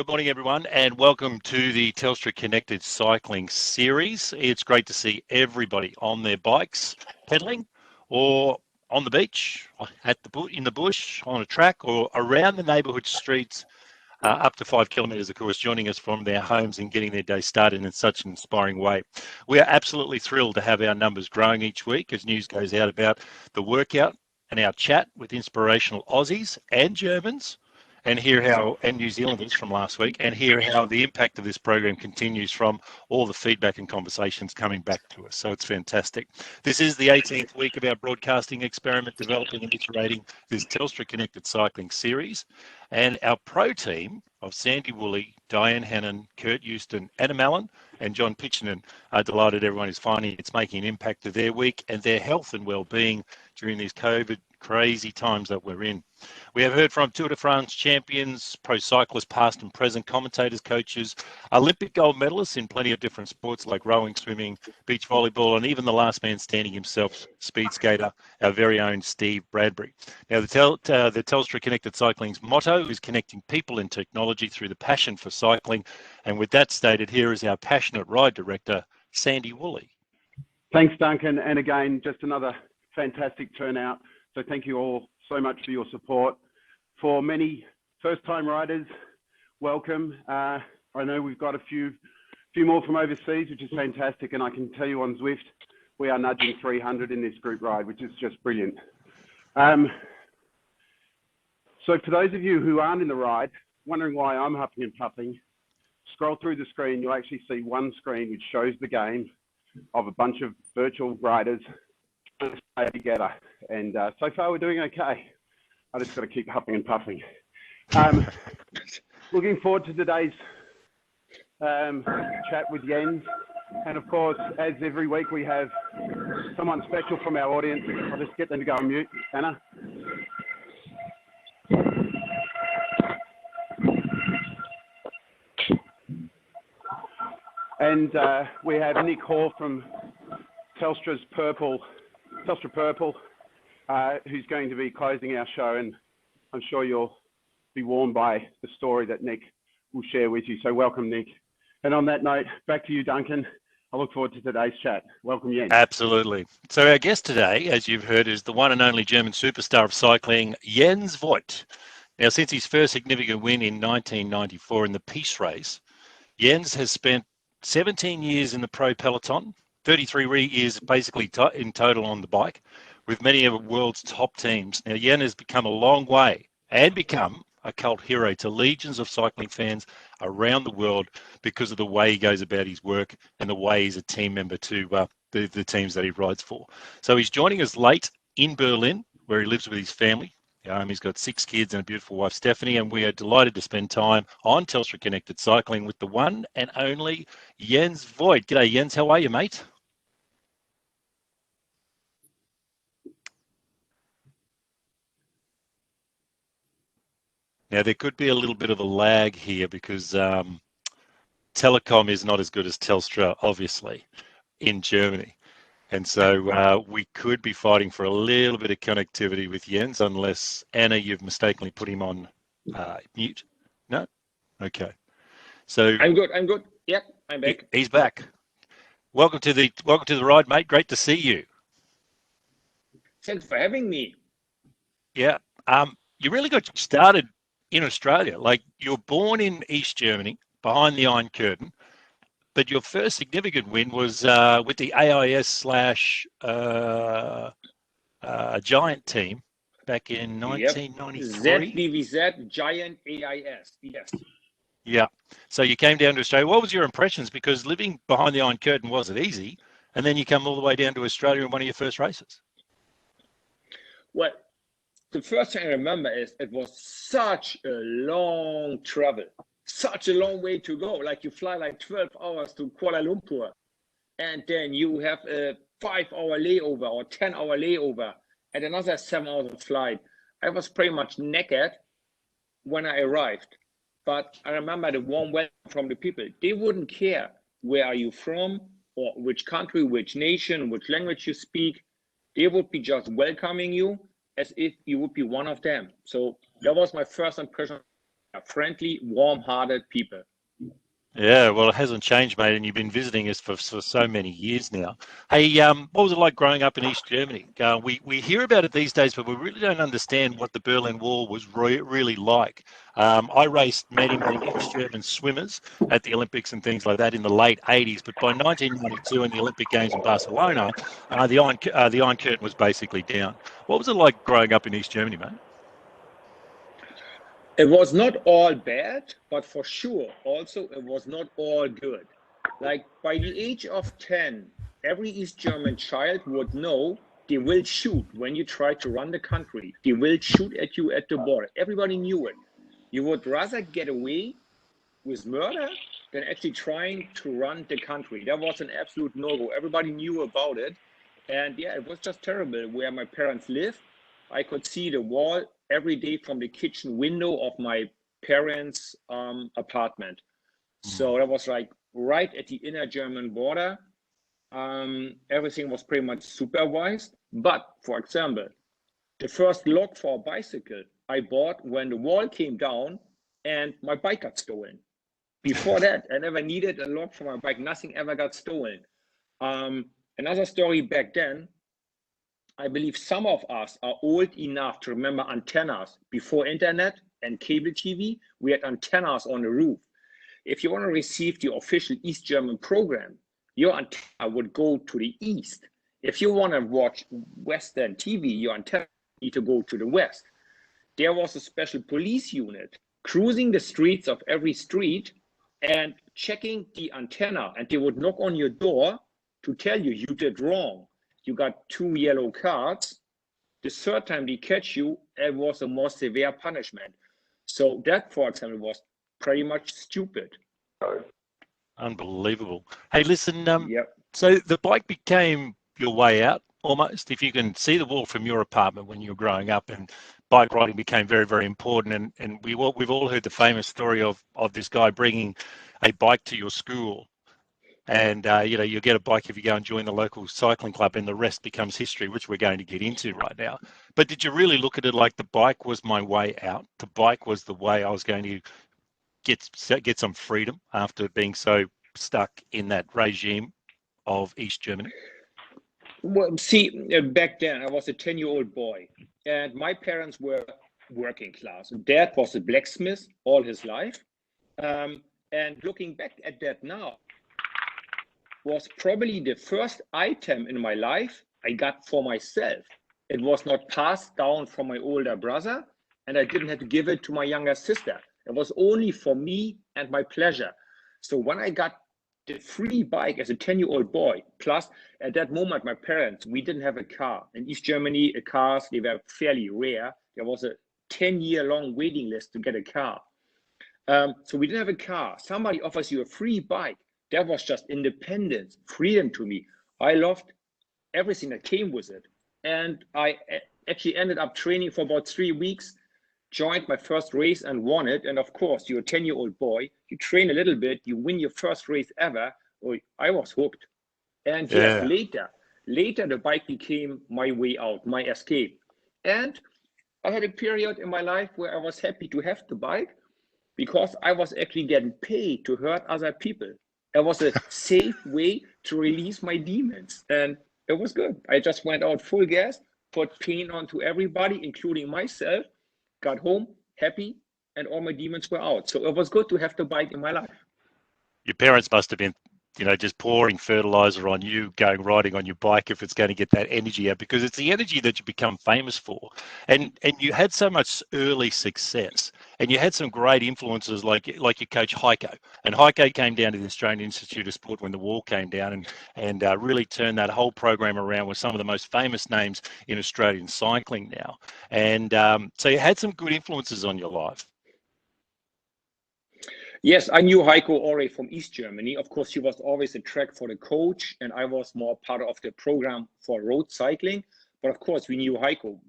Good morning, everyone, and welcome to the Telstra Connected Cycling series. It's great to see everybody on their bikes, pedaling, or on the beach, in the bush, on a track, or around the neighbourhood streets, up to 5 kilometres, of course, joining us from their homes and getting their day started in such an inspiring way. We are absolutely thrilled to have our numbers growing each week as news goes out about the workout and our chat with inspirational Aussies and Germans, and New Zealanders from last week, and hear how the impact of this program continues from all the feedback and conversations coming back to us. So it's fantastic. This is the 18th week of our broadcasting experiment, developing and iterating this Telstra Connected Cycling series. And our pro team of Sandy Woolley, Diane Hannon, Kurt Euston, Anna Mallon, and John Pitchinen are delighted everyone is finding it's making an impact to their week and their health and well-being during these COVID crazy times that we're in. We have heard from Tour de France champions, pro cyclists, past and present, commentators, coaches, Olympic gold medalists in plenty of different sports like rowing, swimming, beach volleyball, and even the last man standing himself, speed skater, our very own Steve Bradbury. Now, the Telstra Connected Cycling's motto is connecting people and technology through the passion for cycling. And with that stated, here is our passionate ride director, Sandy Woolley. Thanks, Duncan. And again, just another fantastic turnout. So thank you all so much for your support. For many first-time riders, welcome. I know we've got a few more from overseas, which is fantastic. And I can tell you on Zwift, we are nudging 300 in this group ride, which is just brilliant. So for those of you who aren't in the ride, wondering why I'm huffing and puffing, scroll through the screen. You'll actually see one screen which shows the game of a bunch of virtual riders together, and so far we're doing okay. I just got to keep huffing and puffing. Looking forward to today's chat with Jens, and of course, as every week, we have someone special from our audience. I'll just get them to go on mute. Anna. And we have Nick Hall from Telstra Purple, who's going to be closing our show, and I'm sure you'll be warmed by the story that Nick will share with you. So welcome, Nick. And on that note, back to you, Duncan. I look forward to today's chat. Welcome, Jens. Absolutely. So our guest today, as you've heard, is the one and only German superstar of cycling, Jens Voigt. Now, since his first significant win in 1994 in the Peace Race, Jens has spent 17 years in the pro peloton, 33 years basically in total on the bike, with many of the world's top teams. Now, Jens has become a long way and become a cult hero to legions of cycling fans around the world because of the way he goes about his work and the way he's a team member to the teams that he rides for. So he's joining us late in Berlin, where he lives with his family. He's got 6 kids and a beautiful wife, Stephanie, and we are delighted to spend time on Telstra Connected Cycling with the one and only Jens Voigt. G'day, Jens. How are you, mate? Now, there could be a little bit of a lag here because telecom is not as good as Telstra, obviously, in Germany. And so we could be fighting for a little bit of connectivity with Jens, unless, Anna, you've mistakenly put him on mute. No? Okay. So I'm good. Yep, I'm back. He's back. Welcome to the ride, mate. Great to see you. Thanks for having me. Yeah. You really got started in Australia. Like, you're born in East Germany, behind the Iron Curtain, but your first significant win was with the AIS/Giant team back in 1993. ZBVZ, Giant AIS, yes. Yeah. So you came down to Australia. What was your impressions? Because living behind the Iron Curtain wasn't easy, and then you come all the way down to Australia in one of your first races. Well, the first thing I remember is it was such a long travel, such a long way to go. Like, you fly like 12 hours to Kuala Lumpur, and then you have a 5-hour layover or 10-hour layover and another 7 hours of flight. I was pretty much naked when I arrived, but I remember the warm welcome from the people. They wouldn't care where are you from or which country, which nation, which language you speak. They would be just welcoming you as if you would be one of them. So that was my first impression friendly, warm-hearted people. Yeah, well, it hasn't changed, mate, and you've been visiting us for so many years now. Hey, what was it like growing up in East Germany? We hear about it these days, but we really don't understand what the Berlin Wall was really like. I raced many East German swimmers at the Olympics and things like that in the late 80s, but by 1992 in the Olympic Games in Barcelona, the Iron Curtain was basically down. What was it like growing up in East Germany, mate? It was not all bad, but for sure, also, it was not all good. Like by the age of 10, every East German child would know they will shoot when you try to run the country. They will shoot at you at the border. Everybody knew it. You would rather get away with murder than actually trying to run the country. That was an absolute no-go. Everybody knew about it. And yeah, it was just terrible where my parents lived. I could see the wall every day from the kitchen window of my parents' apartment. So that was like right at the inner German border. Everything was pretty much supervised. But for example, the first lock for a bicycle I bought when the wall came down and my bike got stolen. Before that, I never needed a lock for my bike. Nothing ever got stolen. Another story back then, I believe some of us are old enough to remember antennas. Before internet and cable TV, we had antennas on the roof. If you want to receive the official East German program, your antenna would go to the east. If you want to watch Western TV, your antenna need to go to the west. There was a special police unit cruising the streets of every street and checking the antenna, and they would knock on your door to tell you you did wrong. You got 2 yellow cards. The third time they catch you, it was a more severe punishment. So that, for example, was pretty much stupid. Unbelievable. Hey, listen, Yep. so the bike became your way out almost, if you can see the wall from your apartment when you were growing up, and bike riding became very important. And we've all heard the famous story of this guy bringing a bike to your school. And, you get a bike if you go and join the local cycling club, and the rest becomes history, which we're going to get into right now. But did you really look at it like the bike was my way out? The bike was the way I was going to get some freedom after being so stuck in that regime of East Germany? Well, see, back then I was a 10-year-old boy, and my parents were working class. Dad was a blacksmith all his life. And looking back at that now, was probably the first item in my life I got for myself. It was not passed down from my older brother, and I didn't have to give it to my younger sister. It was only for me and my pleasure. So when I got the free bike as a 10-year-old boy, plus at that moment, my parents, we didn't have a car. In East Germany, cars, they were fairly rare. There was a 10-year-long waiting list to get a car. So we didn't have a car. Somebody offers you a free bike. That was just independence, freedom to me. I loved everything that came with it. And I actually ended up training for about 3 weeks, joined my first race and won it. And of course, you're a 10-year-old boy, you train a little bit, you win your first race ever. Oh, I was hooked. And yes, later the bike became my way out, my escape. And I had a period in my life where I was happy to have the bike because I was actually getting paid to hurt other people. It was a safe way to release my demons, and it was good. I just went out full gas, put pain onto everybody, including myself, got home happy, and all my demons were out. So it was good to have the bike in my life. Your parents must have been, just pouring fertilizer on you, going riding on your bike if it's going to get that energy out, because it's the energy that you become famous for. And you had so much early success, and you had some great influences like your coach Heiko. And Heiko came down to the Australian Institute of Sport when the wall came down and really turned that whole program around with some of the most famous names in Australian cycling now. And so you had some good influences on your life. Yes, I knew Heiko already from East Germany. Of course, he was always a track for the coach, and I was more part of the program for road cycling. But of course, we knew Heiko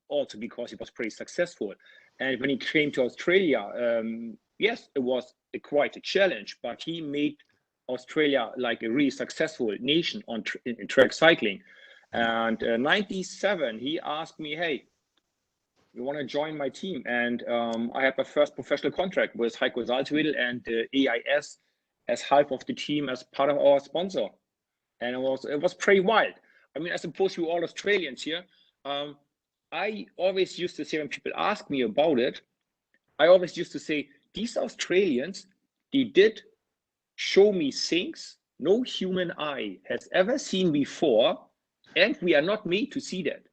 also because he was pretty successful. And when he came to Australia, yes, it was quite a challenge, but he made Australia like a really successful nation in track cycling. And 97, he asked me, hey, you want to join my team? And I had my first professional contract with Heiko Salzwedel and AIS as half of the team as part of our sponsor. And it was pretty wild. I mean, I suppose you all Australians here. I always used to say, when people ask me about it, I always used to say, these Australians, they did show me things no human eye has ever seen before, and we are not made to see that.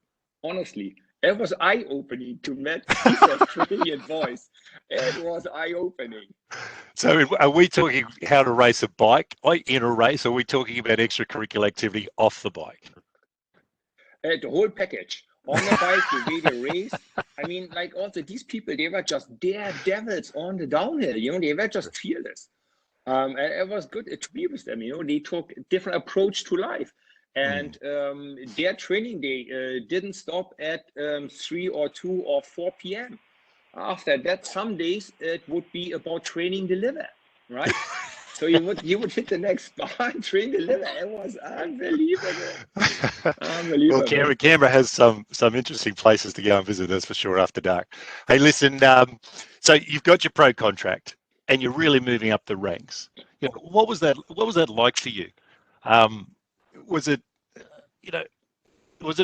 Honestly, it was eye-opening to meet these Australian boys. It was eye-opening. So are we talking how to race a bike in a race, or are we talking about extracurricular activity off the bike? The whole package. On the bike, the way they race. I mean, like also these people, they were just daredevils on the downhill, you know, they were just fearless. And it was good to be with them, you know, they took a different approach to life. And their training day didn't stop at 3 or 2 or 4 p.m. After that, some days it would be about training the liver, right? So you would hit the next spot and train the liver. It was unbelievable. Unbelievable. Well, Canberra has some interesting places to go and visit, that's for sure, after dark. Hey, listen, so you've got your pro contract and you're really moving up the ranks. You know, what was that like for you? Was it a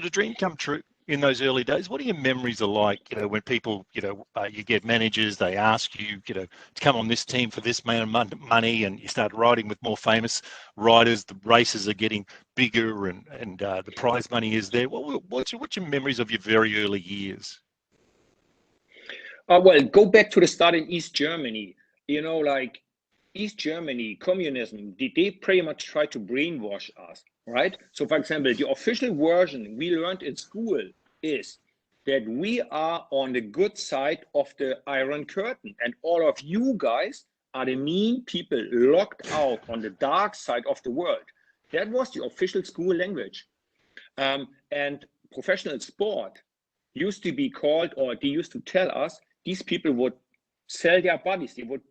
dream come true in those early days? What are your memories are like, you know, when people, you know, you get managers, they ask you, you know, to come on this team for this amount of money, and you start riding with more famous riders, the races are getting bigger, and the prize money is there. What's your memories of your very early years? Well, go back to the start in East Germany. You know, like East Germany, communism, they pretty much try to brainwash us, right? So, for example, the official version we learned in school is that we are on the good side of the Iron Curtain, and all of you guys are the mean people locked out on the dark side of the world. That was the official school language. And professional sport used to be called, or they used to tell us, these people would sell their bodies, they would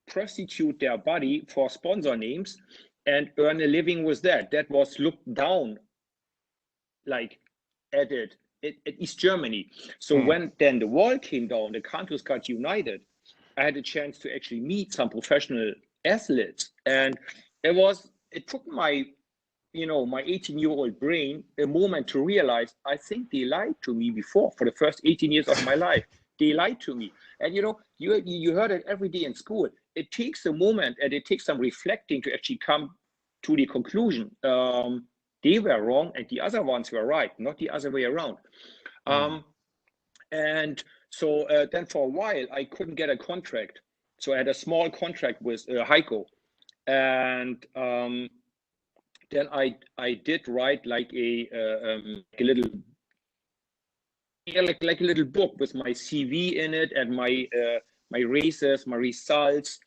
prostitute their body for sponsor names and earn a living with that. That was looked down like at East Germany. So when then the wall came down, the countries got united, I had a chance to actually meet some professional athletes. And it took my, you know, my 18-year-old brain a moment to realize, I think they lied to me before. For the first 18 years of my life, they lied to me. And you know, you heard it every day in school. It takes a moment and it takes some reflecting to actually come to the conclusion. They were wrong and the other ones were right, not the other way around. And so then for a while, I couldn't get a contract. So I had a small contract with Heiko. And then I did write like a little, like a little book with my CV in it and my races, my results.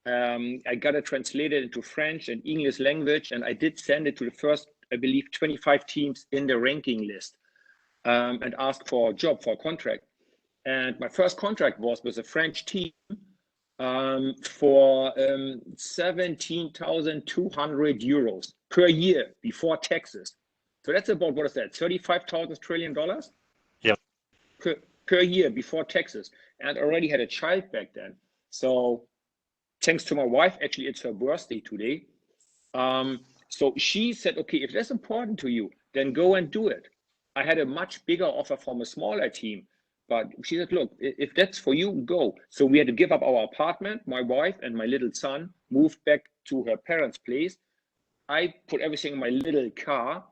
I got it translated into French and English language, and I did send it to the first, I believe, 25 teams in the ranking list, and asked for a job, for a contract. And my first contract was with a French team for 17,200 euros per year before taxes. So that's about, what is that, 35,000 Australian dollars? Yep. Per year before taxes. And I already had a child back then. So thanks to my wife, actually, it's her birthday today. So she said, okay, if that's important to you, then go and do it. I had a much bigger offer from a smaller team, but she said, look, if that's for you, go. So we had to give up our apartment. My wife and my little son moved back to her parents' place. I put everything in my little car.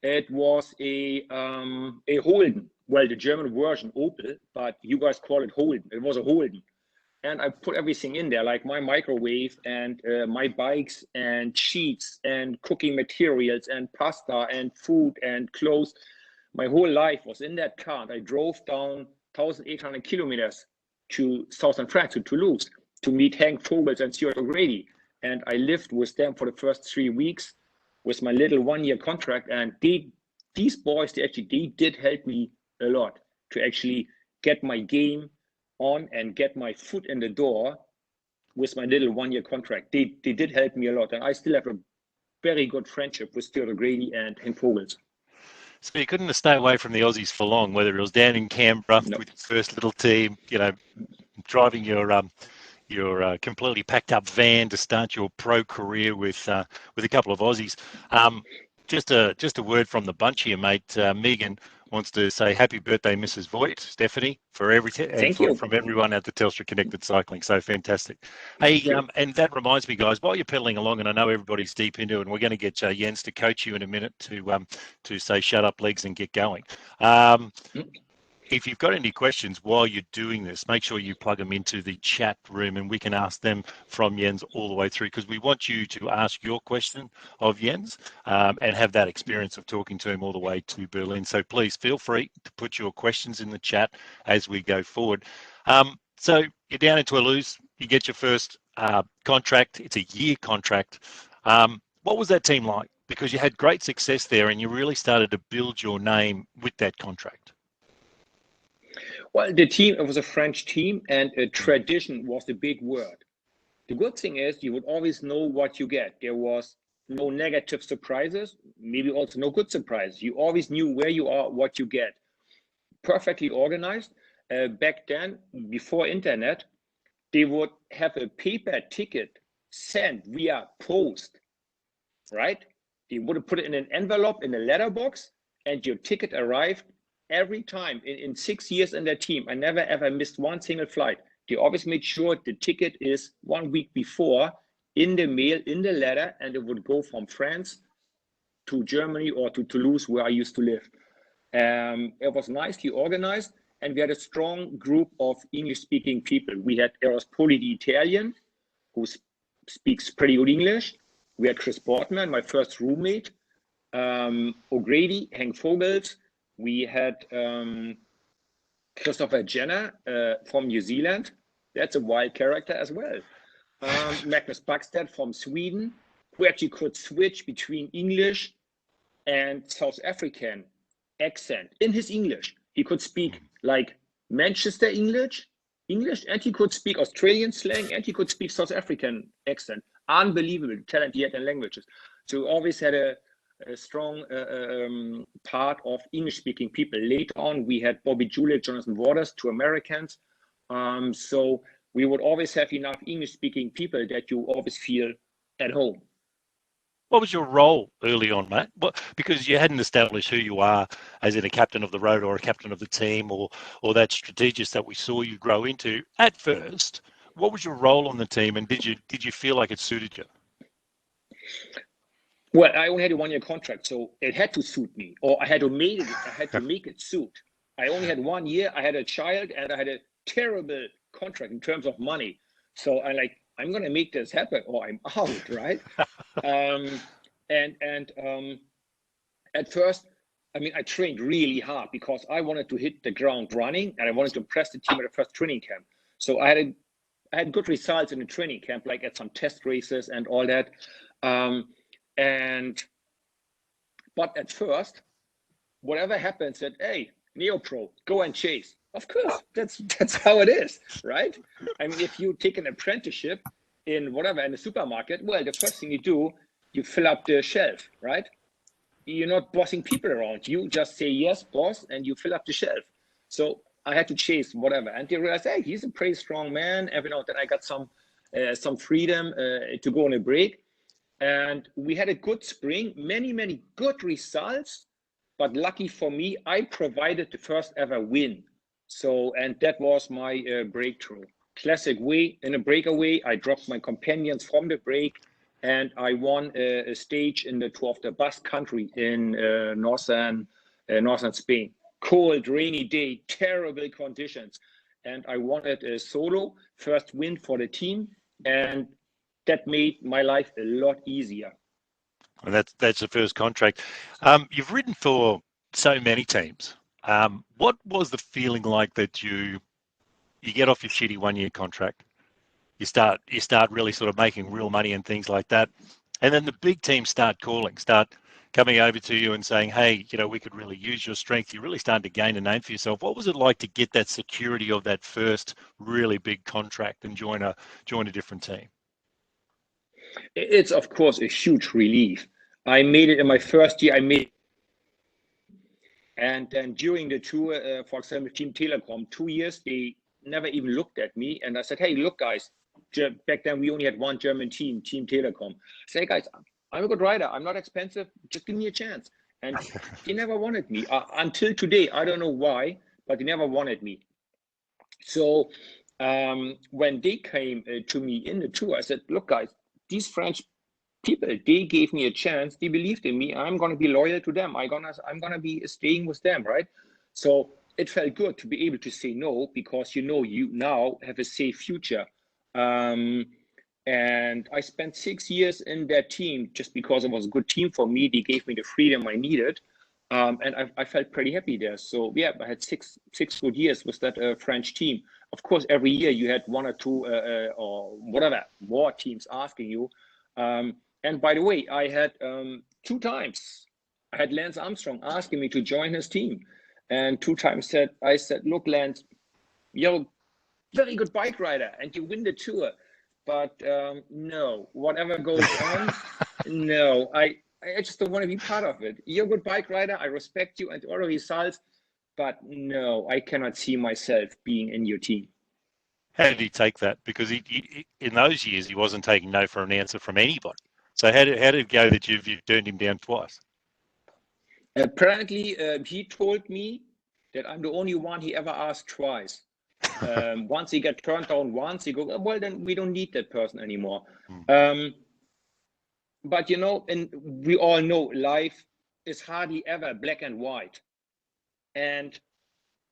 It was a Holden. Well, the German version, Opel, but you guys call it Holden. It was a Holden. And I put everything in there, like my microwave and my bikes and sheets and cooking materials and pasta and food and clothes. My whole life was in that car. I drove down 1,800 kilometers to southern France, to Toulouse, to meet Hank Vogels and Stuart O'Grady. And I lived with them for the first 3 weeks with my little 1-year contract. And these boys, they did help me a lot to actually get my game on and get my foot in the door with my little 1-year contract. They did help me a lot. And I still have a very good friendship with Stuart O'Grady and Hank Vogels. So you couldn't stay away from the Aussies for long, whether it was down in Canberra No. with your first little team, driving your completely packed up van to start your pro career with a couple of Aussies. Just a word from the bunch here, mate. Megan wants to say happy birthday, Mrs. Voigt, Stephanie, for everything, and Thank you. from everyone at the Telstra Connected Cycling. So fantastic. Hey, and that reminds me, guys, while you're pedaling along, and I know everybody's deep into it, and we're going to get Jens to coach you in a minute to say shut up, legs, and get going. If you've got any questions while you're doing this, make sure you plug them into the chat room and we can ask them from Jens all the way through, because we want you to ask your question of Jens and have that experience of talking to him all the way to Berlin. So please feel free to put your questions in the chat as we go forward. So you're down in Toulouse, you get your first contract. It's a year contract. What was that team like? Because you had great success there and you really started to build your name with that contract. Well, the team, it was a French team, and tradition was the big word. The good thing is you would always know what you get. There was no negative surprises, maybe also no good surprises. You always knew where you are, what you get. Perfectly organized. Back then, before internet, they would have a paper ticket sent via post, right? They would have put it in an envelope in a letterbox, and your ticket arrived every time. In 6 years in their team, I never ever missed one single flight. They always made sure the ticket is 1 week before in the mail, in the letter, and it would go from France to Germany or to Toulouse, where I used to live. It was nicely organized, and we had a strong group of English-speaking people. There was Poli the Italian, who speaks pretty good English. We had Chris Boardman, my first roommate, O'Grady, Hank Vogels. We had Christopher Jenner from New Zealand. That's a wild character as well. Magnus Backstedt from Sweden, who actually could switch between English and South African accent in his English. He could speak like Manchester English, and he could speak Australian slang, and he could speak South African accent. Unbelievable talent he had in languages. So always had a strong part of English-speaking people. Later on, we had Bobby Juliet, Jonathan Waters, 2 Americans. So we would always have enough English-speaking people that you always feel at home. What was your role early on, Matt? Because you hadn't established who you are as in a captain of the road or a captain of the team or that strategist that we saw you grow into at first. What was your role on the team, and did you feel like it suited you? Well, I only had a 1-year contract, so it had to suit me, or I had to make it suit. I only had 1 year. I had a child, and I had a terrible contract in terms of money. So I'm going to make this happen, or I'm out, right? At first, I trained really hard because I wanted to hit the ground running, and I wanted to impress the team at the first training camp. So I had good results in the training camp, like at some test races and all that. But at first, whatever happens, said, hey, Neopro, go and chase. Of course, that's how it is, right? If you take an apprenticeship in the supermarket, well, the first thing you do, you fill up the shelf, right? You're not bossing people around. You just say, yes, boss, and you fill up the shelf. So I had to chase whatever. And they realized, hey, he's a pretty strong man. Every now and then I got some freedom to go on a break. And we had a good spring, many good results. But lucky for me, I provided the first ever win. And that was my breakthrough. Classic way, in a breakaway, I dropped my companions from the break, and I won a stage in the Tour of the Basque Country in northern Spain. Cold, rainy day, terrible conditions. And I won it solo, first win for the team. And that made my life a lot easier. And that's the first contract. You've ridden for so many teams. What was the feeling like that you get off your shitty 1-year contract? You start really sort of making real money and things like that, and then the big teams start coming over to you and saying, hey, we could really use your strength. You're really starting to gain a name for yourself. What was it like to get that security of that first really big contract and join a different team? It's, of course, a huge relief. I made it in my first year. And then during the tour, for example, Team Telekom, 2 years, they never even looked at me. And I said, hey, look, guys, back then we only had one German team, Team Telekom. I said, hey, guys, I'm a good rider. I'm not expensive. Just give me a chance. And they never wanted me until today. I don't know why, but they never wanted me. So when they came to me in the tour, I said, look, guys, these French people, they gave me a chance. They believed in me. I'm going to be loyal to them. I'm going to be staying with them, right? So it felt good to be able to say no, because you now have a safe future. And I spent 6 years in that team just because it was a good team for me. They gave me the freedom I needed. And I felt pretty happy there. So yeah, I had six good years with that French team. Of course, every year you had one or two or whatever more teams asking you. And by the way, I had 2 times. I had Lance Armstrong asking me to join his team, and 2 times I said, look, Lance, you're a very good bike rider and you win the tour, but no, whatever goes on, no, I just don't want to be part of it. You're a good bike rider. I respect you and all the results, but no, I cannot see myself being in your team. How did he take that? Because he in those years, he wasn't taking no for an answer from anybody. So how did it go that you've turned him down twice? Apparently, he told me that I'm the only one he ever asked twice. Once he got turned down once, he go, well, then we don't need that person anymore. But and we all know life is hardly ever black and white. And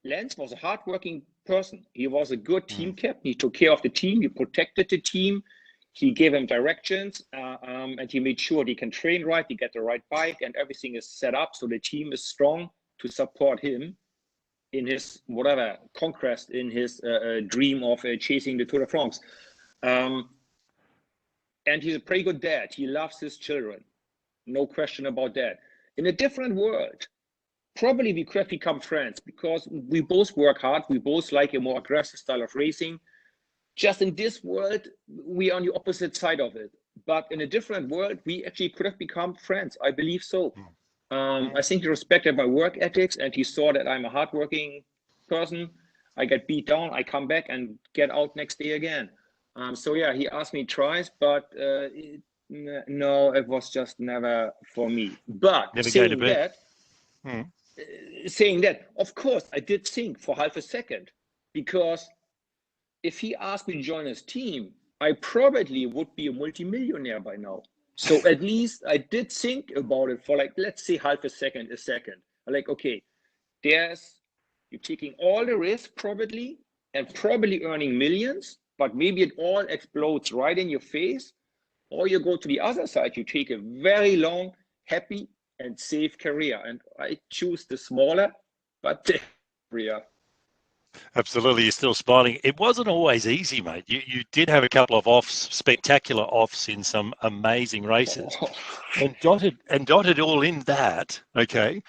Lance was a hardworking person. He was a good team captain. He took care of the team. He protected the team. He gave him directions, and he made sure he can train right, he get the right bike, and everything is set up so the team is strong to support him in his whatever conquest, in his dream of chasing the Tour de France. And he's a pretty good dad. He loves his children, no question about that. In a different world, probably we could have become friends, because we both work hard. We both like a more aggressive style of racing. Just in this world, we are on the opposite side of it. But in a different world, we actually could have become friends. I believe so. I think he respected my work ethics, and he saw that I'm a hardworking person. I get beat down, I come back and get out next day again. So yeah, he asked me twice, but no, it was just never for me. But Never saying that, of course, I did think for half a second, because if he asked me to join his team, I probably would be a multimillionaire by now. So at least I did think about it for, like, let's say half a second. Like, okay, you're taking all the risk probably, and probably earning millions, but maybe it all explodes right in your face. Or you go to the other side, you take a very long, happy and safe career. And I choose the smaller, but the career. Absolutely, you're still smiling. It wasn't always easy, mate. You did have a couple of spectacular offs in some amazing races, and dotted all in that. Okay,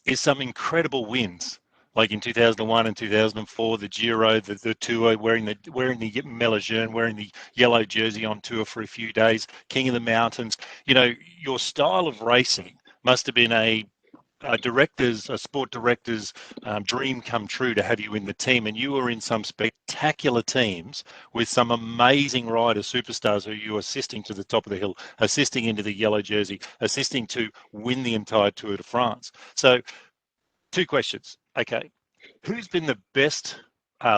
is some incredible wins, like in 2001 and 2004, the Giro, the Tour, wearing the Melagerne, wearing the yellow jersey on tour for a few days, King of the Mountains. Your style of racing must have been a sport director's dream come true to have you in the team, and you were in some spectacular teams with some amazing riders, superstars who you were assisting to the top of the hill, assisting into the yellow jersey, assisting to win the entire Tour de France. So 2 questions. Okay, who's been the best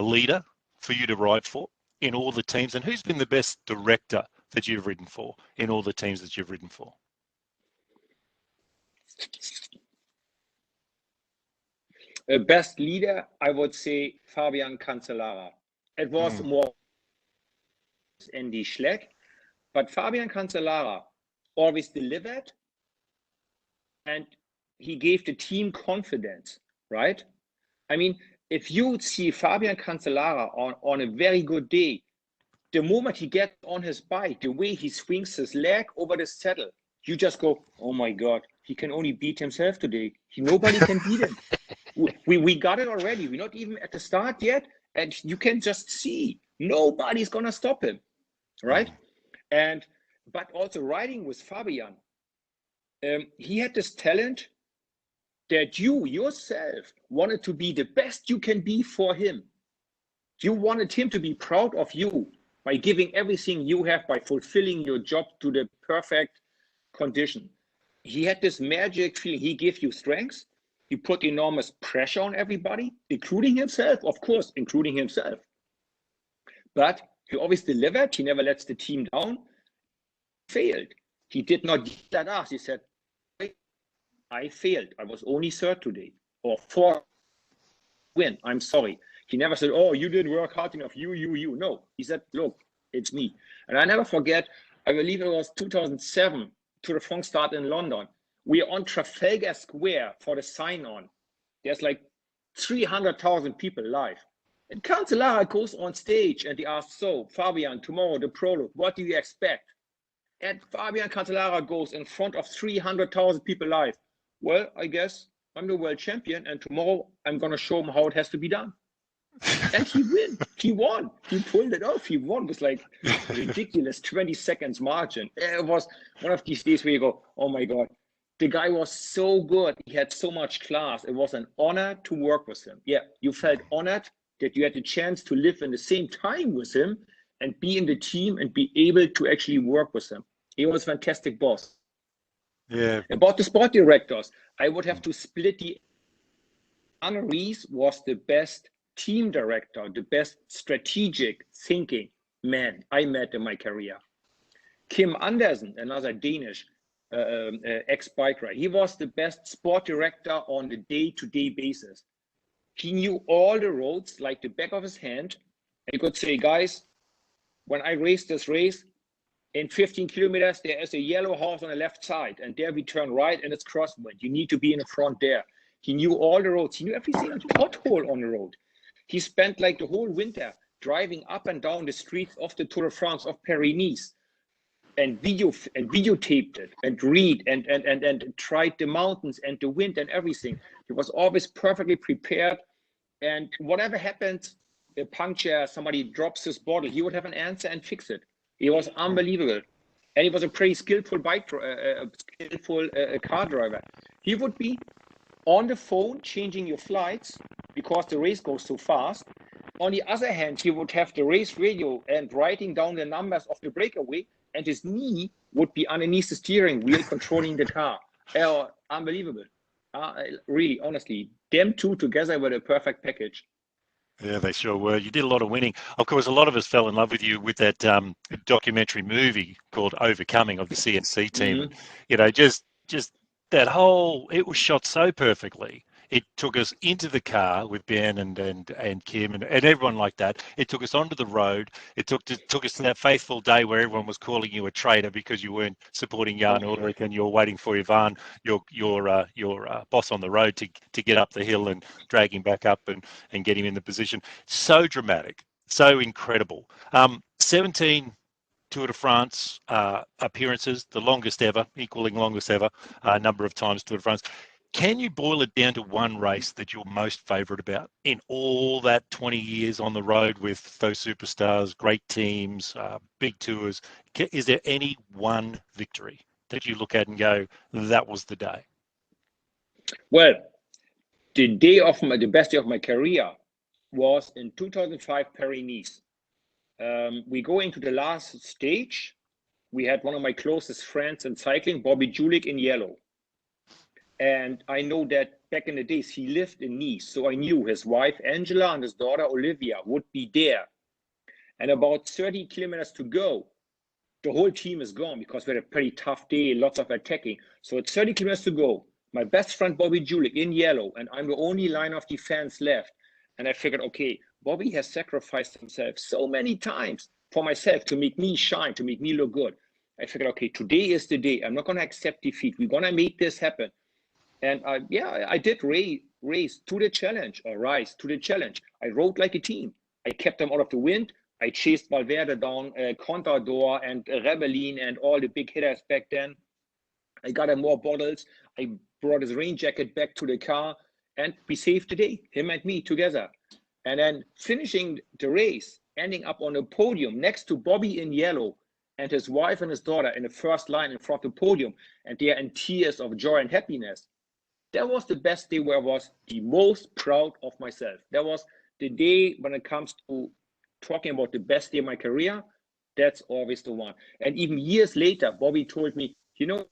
leader for you to ride for in all the teams, and who's been the best director that you've ridden for in all the teams that you've ridden for? Best leader, I would say Fabian Cancellara. It was more Andy Schleck, but Fabian Cancellara always delivered, and he gave the team confidence, right? I mean, if you see Fabian Cancellara on a very good day, the moment he gets on his bike, the way he swings his leg over the saddle, you just go, oh my God, he can only beat himself today. Nobody can beat him. We got it already. We're not even at the start yet. And you can just see nobody's going to stop him. Right. But also riding with Fabian, he had this talent that you yourself wanted to be the best you can be for him. You wanted him to be proud of you by giving everything you have, by fulfilling your job to the perfect condition. He had this magic feeling. He gave you strength. He put enormous pressure on everybody, including himself, of course, including himself. But he always delivered. He never lets the team down. Failed. He did not yell at us. He said, I failed. I was only third today, or fourth. Win. I'm sorry. He never said, oh, you didn't work hard enough. You. No, he said, look, it's me. And I never forget, I believe it was 2007, Tour de France start in London. We are on Trafalgar Square for the sign-on. There's like 300,000 people live. And Cancellara goes on stage and he asks, so, Fabian, tomorrow, the prologue, what do you expect? And Fabian Cancellara goes in front of 300,000 people live. Well, I guess I'm the world champion, and tomorrow I'm going to show him how it has to be done. And he won. He won. He pulled it off. He won with like a ridiculous 20 seconds margin. It was one of these days where you go, oh my God, the guy was so good. He had so much class. It was an honor to work with him. Yeah, you felt honored that you had the chance to live in the same time with him and be in the team and be able to actually work with him. He was a fantastic boss. Yeah. About the sport directors, I would have to split the. Anna Rees was the best team director, the best strategic thinking man I met in my career. Kim Andersen, another Danish ex-bike rider, he was the best sport director on the day-to-day basis. He knew all the roads like the back of his hand. And he could say, guys, when I race this race, in 15 kilometers, there is a yellow house on the left side, and there we turn right and it's crosswind. You need to be in the front there. He knew all the roads. He knew every single pothole on the road. He spent like the whole winter driving up and down the streets of the Tour de France of Paris-Nice and videotaped it and read and tried the mountains and the wind and everything. He was always perfectly prepared. And whatever happened, a puncture, somebody drops his bottle, he would have an answer and fix it. He was unbelievable. And he was a pretty skillful car driver. He would be on the phone changing your flights because the race goes so fast. On the other hand, he would have the race radio and writing down the numbers of the breakaway, and his knee would be underneath the steering wheel controlling the car. Unbelievable. Really, honestly, them two together were the perfect package. Yeah, they sure were. You did a lot of winning. Of course, a lot of us fell in love with you with that documentary movie called Overcoming of the CNC team. Mm-hmm. You know, just that whole, it was shot so perfectly. It took us into the car with Ben and Kim and everyone like that. It took us onto the road. It took us to that faithful day where everyone was calling you a traitor because you weren't supporting Jan Ulrich and you're waiting for Ivan, your boss on the road, to get up the hill and drag him back up and get him in the position. So dramatic, so incredible. 17 Tour de France appearances, the longest ever, equaling longest ever number of times Tour de France. Can you boil it down to one race that you're most favourite about in all that 20 years on the road with those superstars, great teams, big tours? Is there any one victory that you look at and go, that was the day? Well, the best day of my career was in 2005 Paris-Nice. We go into the last stage. We had one of my closest friends in cycling, Bobby Julich, in yellow. And I know that back in the days, he lived in Nice. So I knew his wife, Angela, and his daughter, Olivia, would be there. And about 30 kilometers to go, the whole team is gone because we had a pretty tough day, lots of attacking. So it's 30 kilometers to go. My best friend, Bobby Julich, in yellow, and I'm the only line of defense left. And I figured, okay, Bobby has sacrificed himself so many times for myself to make me shine, to make me look good. I figured, okay, today is the day. I'm not going to accept defeat. We're going to make this happen. And I did rise to the challenge. I rode like a team. I kept them out of the wind. I chased Valverde down, Contador and Rebellin and all the big hitters back then. I got him more bottles. I brought his rain jacket back to the car, and we saved the day, him and me together. And then finishing the race, ending up on a podium next to Bobby in yellow and his wife and his daughter in the first line in front of the podium, and they are in tears of joy and happiness. that was the best day where I was the most proud of myself. That was the day when it comes to talking about the best day of my career. That's always the one. And even years later, Bobby told me, you know,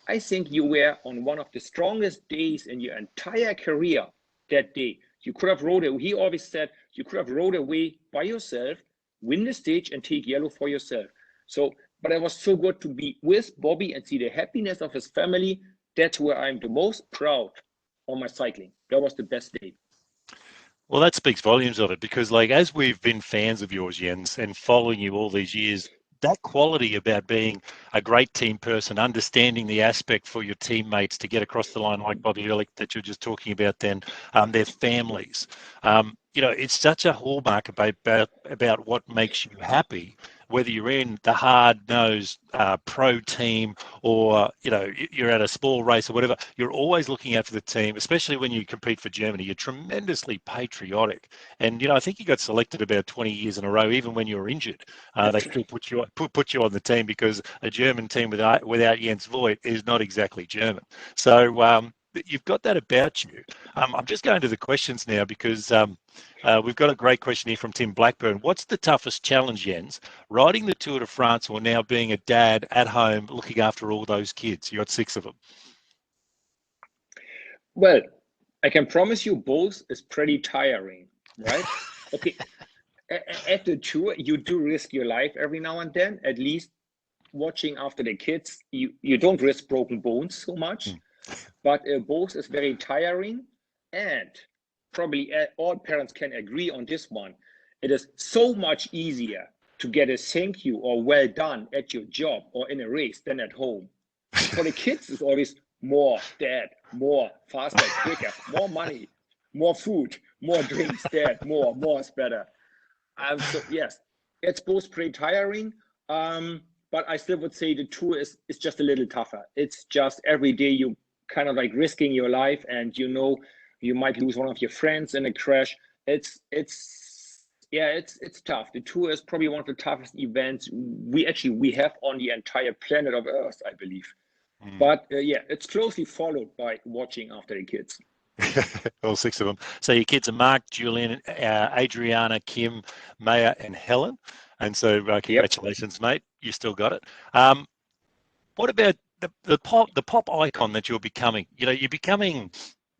I think you were on one of the strongest days in your entire career that day. You could have rode it. He always said you could have rode away by yourself, win the stage, and take yellow for yourself. So, but it was so good to be with Bobby and see the happiness of his family. That's where I'm the most proud on my cycling. That was the best day. Well, that speaks volumes of it, because like, as we've been fans of yours, Jens, and following you all these years, that quality about being a great team person, understanding the aspect for your teammates to get across the line, like Bobby Ehrlich that you're just talking about, then their families. You know, it's such a hallmark about what makes you happy, whether you're in the hard-nosed pro team, or, you know, you're at a small race or whatever. You're always looking after the team, especially when you compete for Germany. You're tremendously patriotic. And, you know, I think you got selected about 20 years in a row, even when you were injured. They still put you on the team, because a German team without Jens Voigt is not exactly German. So you've got that about you. I'm just going to the questions now, because we've got a great question here from Tim Blackburn. What's the toughest challenge, Jens? Riding the Tour de France, or now being a dad at home looking after all those kids? You got 6 of them. Well, I can promise you both is pretty tiring, right? Okay. At the tour, you do risk your life every now and then, at least watching after the kids. You don't risk broken bones so much, but both is very tiring. And probably all parents can agree on this one. It is so much easier to get a thank you or well done at your job or in a race than at home. For the kids, it's always more, dad, more, faster, quicker, more money, more food, more drinks, dad, more is better. So yes, it's both pretty tiring, but I still would say the tour is just a little tougher. It's just every day you kind of like risking your life, and you know you might lose one of your friends in a crash. It's tough. The tour is probably one of the toughest events we have on the entire planet of Earth, I believe. But yeah, it's closely followed by watching after the kids. All 6 of them. So your kids are Mark, Julian, Adriana, Kim, Maya, and Helen. And so congratulations, mate. You still got it. What about the pop icon that you're becoming? You know, you're becoming,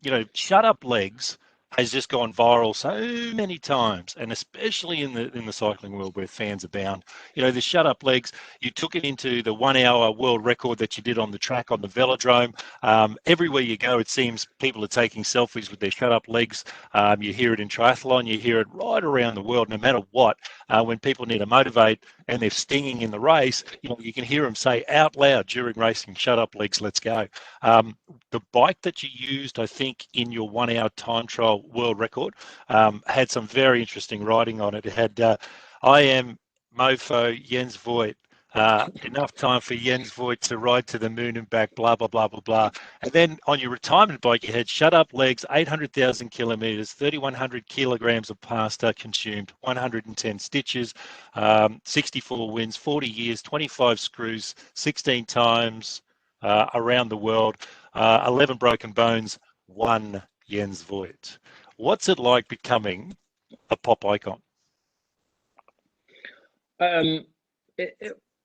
you know, Shut Up Legs has just gone viral so many times, and especially in the cycling world where fans abound. You know, the Shut Up Legs, you took it into the 1 hour world record that you did on the track on the velodrome. Everywhere you go, it seems people are taking selfies with their Shut Up Legs. You hear it in triathlon, you hear it right around the world, no matter what. When people need to motivate and they're stinging in the race, you know, you can hear them say out loud during racing, "Shut up, legs, let's go." The bike that you used, I think, in your 1 hour time trial world record, had some very interesting writing on it. It had, "I am Mofo Jens Voigt. Enough time for Jens Voigt to ride to the moon and back, blah, blah, blah, blah, blah." And then on your retirement bike, you had "Shut Up Legs, 800,000 kilometers, 3,100 kilograms of pasta consumed, 110 stitches, 64 wins, 40 years, 25 screws, 16 times around the world, 11 broken bones, 1 Jens Voigt." What's it like becoming a pop icon?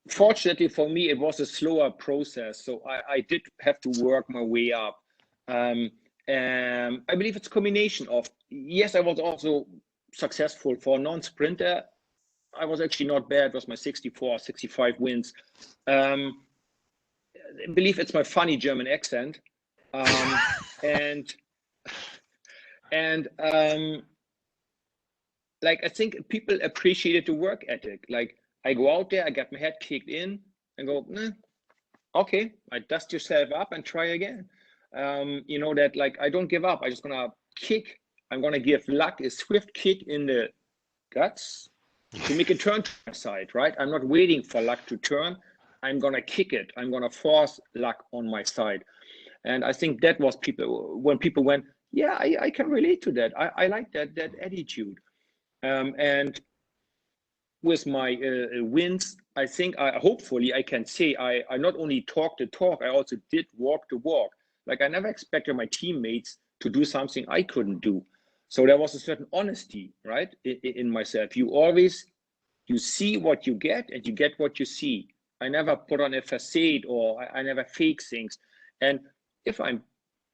Fortunately for me, it was a slower process. So I did have to work my way up. I believe it's a combination of, yes, I was also successful for a non-sprinter. I was actually not bad. It was my 64, 65 wins. I believe it's my funny German accent. Like, I think people appreciated the work ethic. Like, I go out there, I get my head kicked in and go, okay, I dust yourself up and try again. You know, that like, I don't give up. I'm just gonna kick. I'm gonna give luck a swift kick in the guts to make a turn to my side, right? I'm not waiting for luck to turn. I'm gonna kick it. I'm gonna force luck on my side. And I think that was when people went, yeah, I can relate to that. I like that attitude. And with my wins, I think hopefully I can say I not only talk the talk, I also did walk the walk. Like I never expected my teammates to do something I couldn't do. So there was a certain honesty, right, in myself. You see what you get and you get what you see. I never put on a facade or I never fake things. And if I'm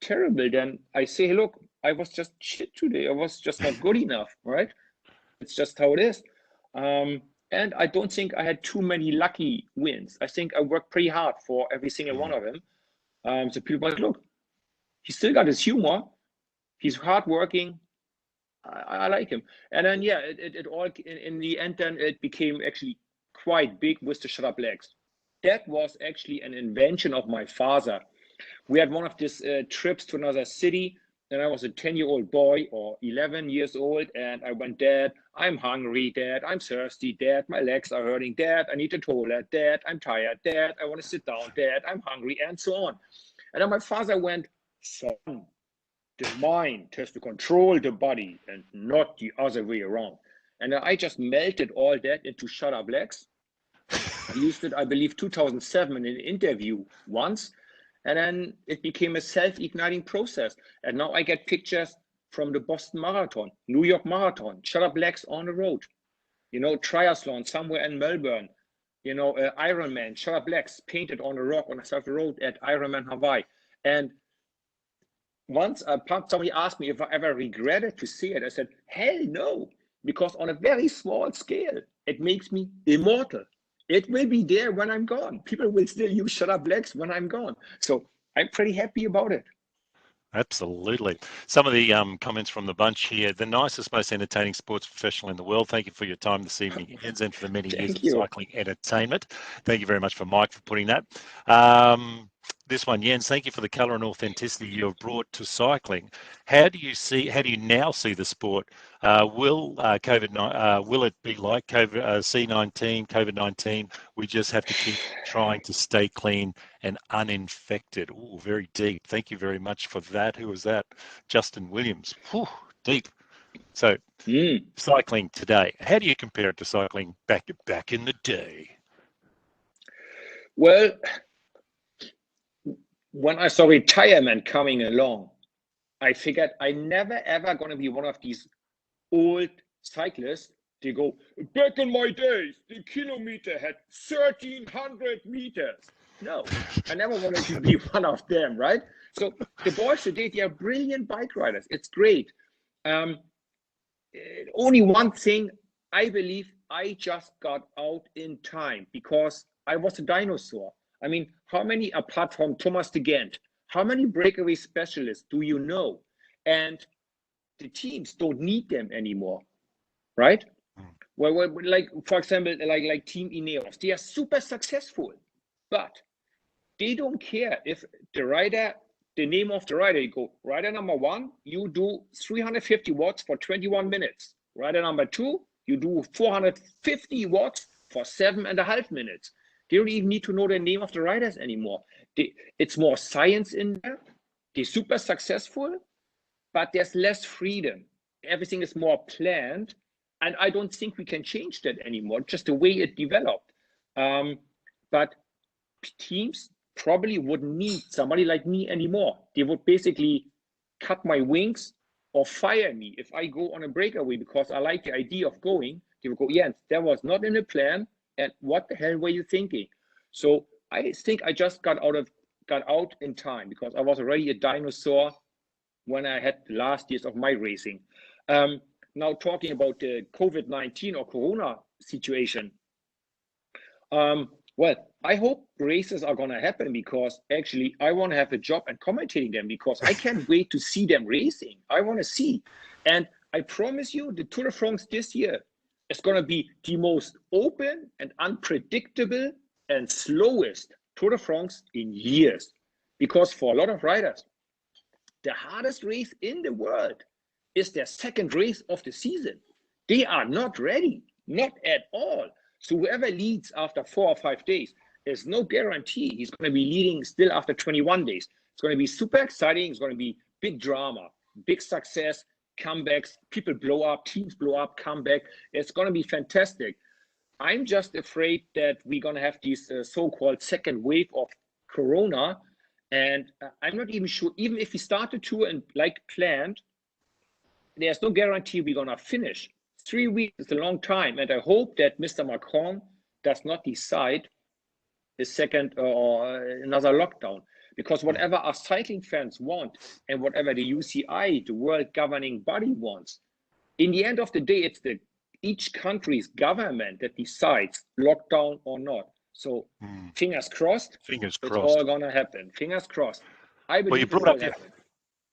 terrible, then I say, hey, look, I was just shit today. I was just not good enough, right? It's just how it is. And I don't think I had too many lucky wins. I think I worked pretty hard for every single one of them. So people are like, look, he still got his humor. He's hardworking. I like him. And then, yeah, it all, in the end, then it became actually quite big with the shut up legs. That was actually an invention of my father. We had one of these trips to another city, and I was a 10-year-old boy or 11 years old, and I went, Dad, I'm hungry, Dad, I'm thirsty, Dad, my legs are hurting, Dad, I need a toilet, Dad, I'm tired, Dad, I want to sit down, Dad, I'm hungry, and so on. And then my father went, son, the mind has to control the body and not the other way around. And I just melted all that into shut up legs. I used it, I believe, 2007 in an interview once. And then it became a self-igniting process. And now I get pictures from the Boston Marathon, New York Marathon, shut up legs on the road, you know, triathlon somewhere in Melbourne, you know, Ironman, shut up legs painted on a rock on the side of the road at Ironman Hawaii. And once somebody asked me if I ever regretted to see it. I said, hell no, because on a very small scale, it makes me immortal. It will be there when I'm gone. People will still use shut up legs when I'm gone. So I'm pretty happy about it. Absolutely. Some of the comments from the bunch here. The nicest, most entertaining sports professional in the world. Thank you for your time this evening, Jens, and for the many years of cycling entertainment. Thank you very much for Mike for putting that. This one, Jens, thank you for the colour and authenticity you have brought to cycling. How do you now see the sport? Will it be like COVID-19? We just have to keep trying to stay clean and uninfected. Oh, very deep. Thank you very much for that. Who was that? Justin Williams. Whew, deep. So, cycling today. How do you compare it to cycling back in the day? Well, when I saw retirement coming along, I figured I never ever going to be one of these old cyclists. They go, back in my days, the kilometer had 1,300 meters. No, I never wanted to be one of them, right? So the boys today, they are brilliant bike riders. It's great. Only one thing, I believe I just got out in time because I was a dinosaur. I mean, how many, apart from Thomas de Gent, how many breakaway specialists do you know? And the teams don't need them anymore, right? Well, like, for example, like Team Ineos, they are super successful, but they don't care if the name of the rider, you go, rider number 1, you do 350 watts for 21 minutes. Rider number 2, you do 450 watts for 7.5 minutes. They don't even need to know the name of the riders anymore. It's more science in there. They're super successful, but there's less freedom. Everything is more planned. And I don't think we can change that anymore, just the way it developed. But teams probably wouldn't need somebody like me anymore. They would basically cut my wings or fire me if I go on a breakaway because I like the idea of going. They would go, Jens, that was not in the plan. And what the hell were you thinking? So I think I just got out in time because I was already a dinosaur when I had the last years of my racing. Now talking about the COVID-19 or Corona situation. Well, I hope races are going to happen because actually I want to have a job at commentating them because I can't wait to see them racing. I want to see. And I promise you the Tour de France this year is going to be the most open and unpredictable and slowest Tour de France in years. Because for a lot of riders, the hardest race in the world is their second race of the season. They are not ready, not at all. So whoever leads after 4 or 5 days, there's no guarantee he's going to be leading still after 21 days. It's going to be super exciting. It's going to be big drama, big success, comebacks, people blow up, teams blow up, come back. It's going to be fantastic. I'm just afraid that we're going to have this so-called second wave of Corona. And I'm not even sure, even if we start the tour and like planned, there's no guarantee we're gonna finish. 3 weeks is a long time, and I hope that Mr. Macron does not decide a second or another lockdown, because whatever our cycling fans want and whatever the UCI, the world governing body, wants, in the end of the day, it's each country's government that decides lockdown or not. So fingers crossed, Fingers it's crossed. all gonna happen. Fingers crossed. I Well, you believe it brought will up happen.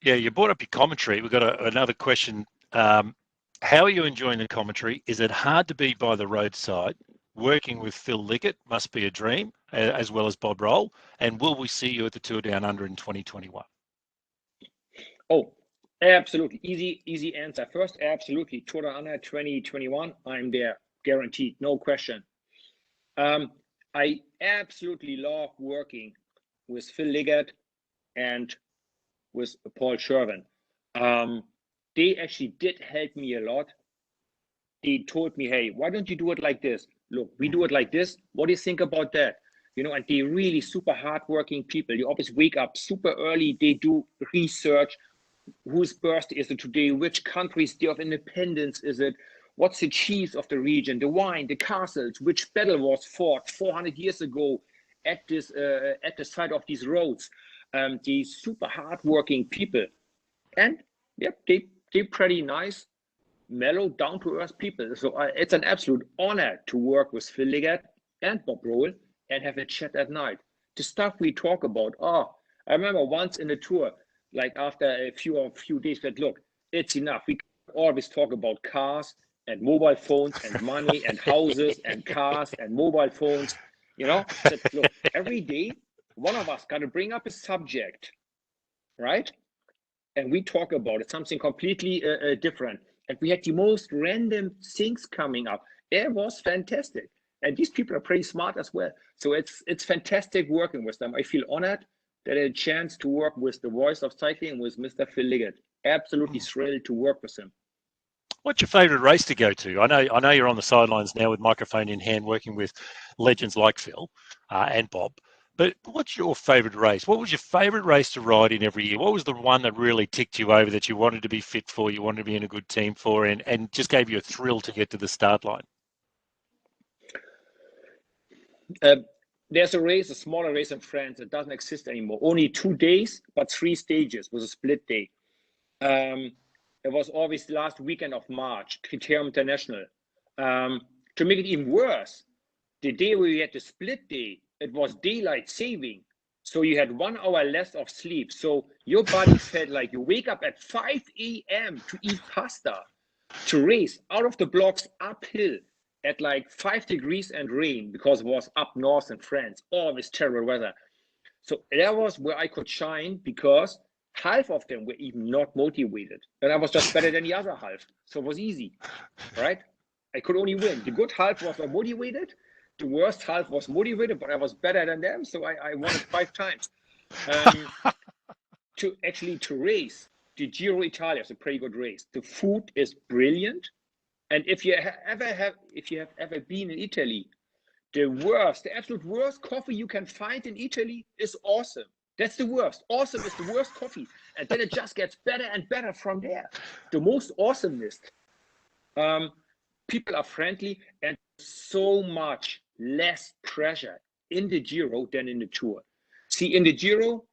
you brought up your commentary. We've got another question. How are you enjoying the commentary? Is it hard to be by the roadside? Working with Phil Liggett must be a dream, as well as Bob Roll. And will we see you at the Tour Down Under in 2021? Oh, absolutely. Easy answer. First, absolutely. Tour Down Under 2021, I'm there, guaranteed, no question. I absolutely love working with Phil Liggett and with Paul Sherwin. They actually did help me a lot. They told me, hey, why don't you do it like this? Look, we do it like this. What do you think about that? You know, and they're really super hardworking people. They always wake up super early. They do research. Whose birthday is it today? Which country's Day of Independence is it? What's the cheese of the region? The wine, the castles? Which battle was fought 400 years ago at this at the side of these roads? These super hardworking people, and yep, they're pretty nice, mellow, down to earth people. So it's an absolute honor to work with Phil Liggett and Bob Roll and have a chat at night. The stuff we talk about. Oh, I remember once in the tour, like after a few days, that look, it's enough. We always talk about cars and mobile phones and money and houses and cars and mobile phones. You know, that look, every day one of us got to bring up a subject, right? And we talk about it, something completely different. And we had the most random things coming up. It was fantastic. And these people are pretty smart as well. So it's fantastic working with them. I feel honored that I had a chance to work with the voice of cycling, with Mr. Phil Liggett. Absolutely thrilled to work with him. What's your favourite race to go to? I know you're on the sidelines now with microphone in hand, working with legends like Phil and Bob. But what's your favourite race? What was your favourite race to ride in every year? What was the one that really ticked you over, that you wanted to be fit for, you wanted to be in a good team for, and just gave you a thrill to get to the start line? There's a smaller race in France that doesn't exist anymore. Only 2 days, but 3 stages with a split day. It was always the last weekend of March, Criterium International. To make it even worse, the day we had the split day, it was daylight saving. So you had 1 hour less of sleep. So your body felt like you wake up at 5 a.m. to eat pasta, to race out of the blocks uphill at like 5 degrees and rain, because it was up north in France, always terrible weather. So that was where I could shine, because half of them were even not motivated. And I was just better than the other half. So it was easy, right? I could only win. The good half was not motivated. The worst half was motivated, but I was better than them. So I won it 5 times. To race, the Giro Italia is a pretty good race. The food is brilliant. And if you have ever been in Italy, the absolute worst coffee you can find in Italy is awesome. That's the worst. Awesome is the worst coffee. And then it just gets better and better from there. The most awesomeness. People are friendly, and so much less pressure in the Giro than in the Tour. See, in the Giro,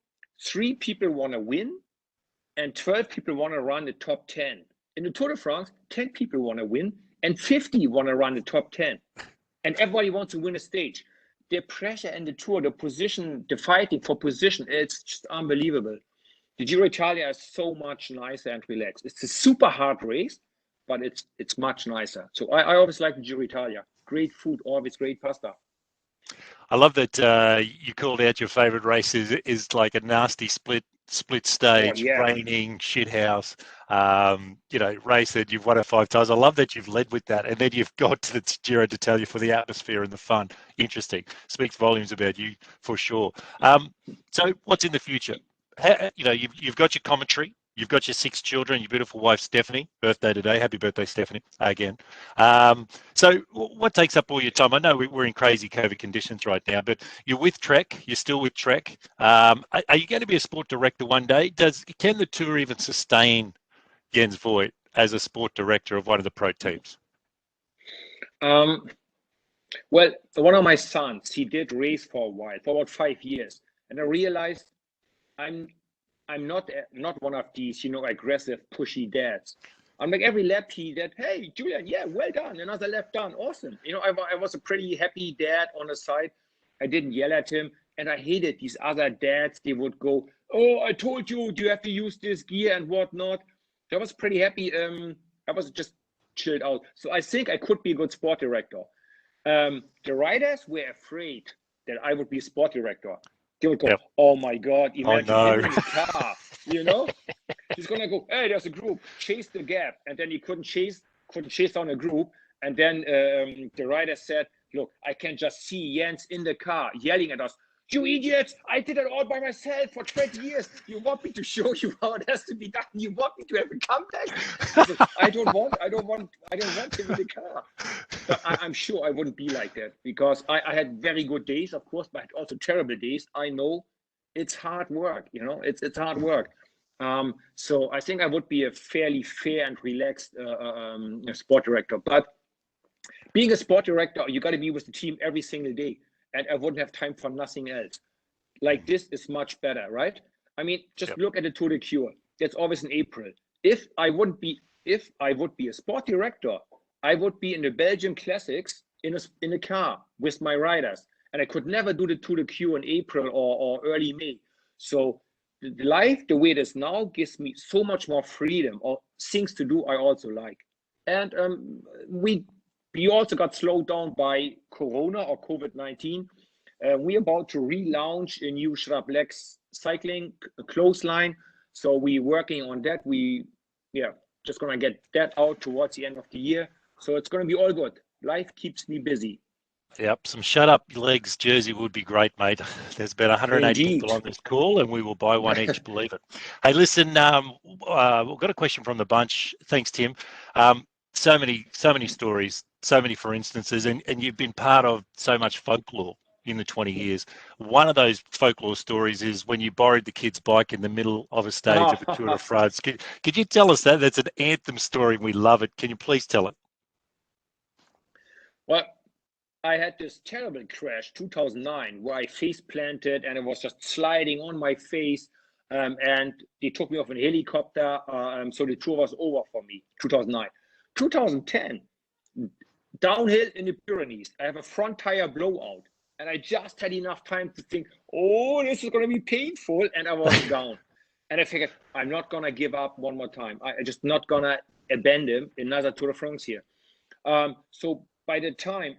3 people want to win and 12 people want to run the top 10. In the Tour de France, 10 people want to win and 50 want to run the top 10. And everybody wants to win a stage. The pressure in the Tour, the position, the fighting for position, it's just unbelievable. The Giro Italia is so much nicer and relaxed. It's a super hard race, but it's much nicer. So I always like the Giro Italia. Great food, always great pasta. I love that you called out your favourite race is like a nasty split stage, raining, shithouse, race that you've won it 5 times. I love that you've led with that, and then you've got to the Giro d'Italia for the atmosphere and the fun. Interesting. Speaks volumes about you for sure. So what's in the future? You've got your commentary. You've got your 6 children, your beautiful wife, Stephanie. Birthday today. Happy birthday, Stephanie, again. So what takes up all your time? I know we're in crazy COVID conditions right now, but you're with Trek. You're still with Trek. Are you going to be a sport director one day? Can the tour even sustain Jens Voigt as a sport director of one of the pro teams? Well, one of my sons, he did race for a while, for about 5 years. And I realized I'm not one of these, aggressive, pushy dads. I'm like every lap he did, hey, Julian, yeah, well done. Another lap done. Awesome. I was a pretty happy dad on the side. I didn't yell at him. And I hated these other dads. They would go, oh, I told you, you have to use this gear and whatnot. I was pretty happy. I was just chilled out. So I think I could be a good sport director. The riders were afraid that I would be sport director. They would go, yep. Oh my God, imagine him in the car, He's gonna go, hey, there's a group, chase the gap. And then he couldn't chase down a group. And then the rider said, look, I can just see Jens in the car yelling at us, you idiots, I did it all by myself for 20 years. You want me to show you how it has to be done? You want me to have a comeback? I don't want him in the car. But I'm sure I wouldn't be like that, because I had very good days, of course, but also terrible days. I know it's hard work, it's hard work. So I think I would be a fairly fair and relaxed sport director. But being a sport director, you got to be with the team every single day. And I wouldn't have time for nothing else. Like this is much better, right? I mean, just look at the Tour de Cure. That's always in April. If I would be a sport director, I would be in the Belgian Classics in a car with my riders, and I could never do the Tour de Cure in April or early May. So the life, the way it is now, gives me so much more freedom, or things to do I also like. And we also got slowed down by Corona or COVID-19. We're about to relaunch a new Schrablexx cycling clothesline. So we're working on that. Just gonna get that out towards the end of the year. So it's gonna be all good. Life keeps me busy. Yep, some shut up legs jersey would be great, mate. There's about 180 people on this call, and we will buy one each, believe it. Hey, listen, we've got a question from the bunch. Thanks, Tim. So many stories, so many for instances, and you've been part of so much folklore in the 20 years. One of those folklore stories is when you borrowed the kid's bike in the middle of a stage of a Tour de France. Could you tell us that? That's an anthem story. We love it. Can you please tell it? Well, I had this terrible crash, 2009, where I face planted and it was just sliding on my face. And they took me off in a helicopter. So the tour was over for me, 2009. 2010, downhill in the Pyrenees. I have a front tire blowout, and I just had enough time to think, oh, this is going to be painful, and I was down. And I figured, I'm not going to give up one more time. I'm just not going to abandon another Tour de France here. So by the time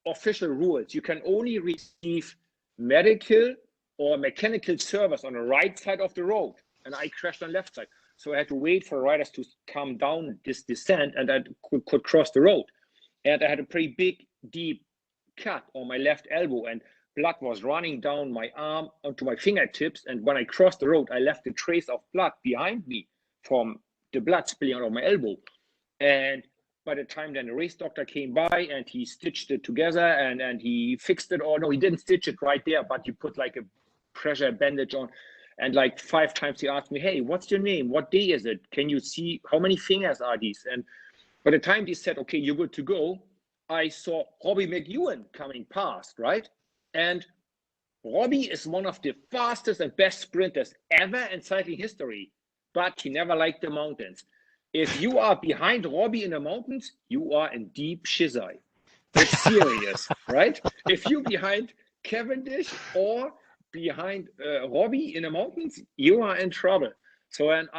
official rules, you can only receive medical or mechanical service on the right side of the road, and I crashed on the left side. So I had to wait for riders to come down this descent, and I could cross the road. And I had a pretty big, deep cut on my left elbow, and blood was running down my arm onto my fingertips. And when I crossed the road, I left a trace of blood behind me from the blood spilling out of my elbow. And by the time then the race doctor came by and he stitched it together and he fixed it. Or no, he didn't stitch it right there, but he put like a pressure bandage on. And like 5 times he asked me, hey, what's your name? What day is it? Can you see how many fingers are these? And by the time they said, okay, you're good to go, I saw Robbie McEwen coming past, right? And Robbie is one of the fastest and best sprinters ever in cycling history, but he never liked the mountains. If you are behind Robbie in the mountains, you are in deep shizai. It's serious, right? If you're behind Cavendish or behind Robbie in the mountains, you are in trouble. So and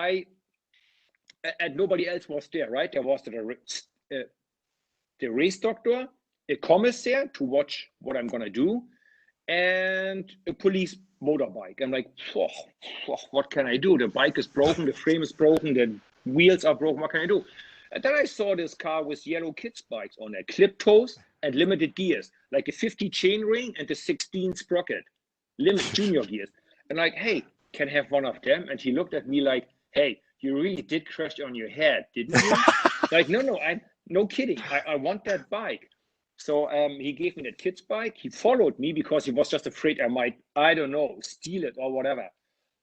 nobody else was there, right? There was the race doctor, a commissaire to watch what I'm gonna do, and a police motorbike. I'm like, what can I do? The bike is broken, the frame is broken, the wheels are broken. What can I do? And then I saw this car with yellow kids' bikes on it, clip toes and limited gears, like a 50 chain ring and a 16 sprocket. Limit junior gears. And like, hey, can have one of them. And he looked at me like, hey, you really did crash on your head, didn't you? Like, no, I'm no kidding. I want that bike. So he gave me that kid's bike. He followed me because he was just afraid I might, I don't know, steal it or whatever.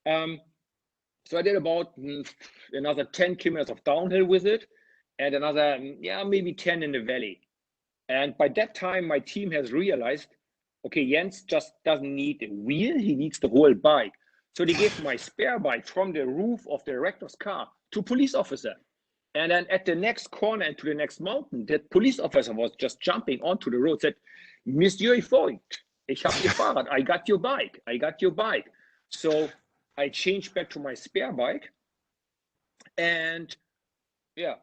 So I did about another 10 kilometers of downhill with it and another, maybe 10 in the valley. And by that time, my team has realized, okay, Jens just doesn't need a wheel, he needs the whole bike. So they gave my spare bike from the roof of the director's car to a police officer. And then at the next corner and to the next mountain, that police officer was just jumping onto the road, said, Monsieur Voigt, ich habe Ihr Fahrrad, I got your bike. So I changed back to my spare bike. And yeah,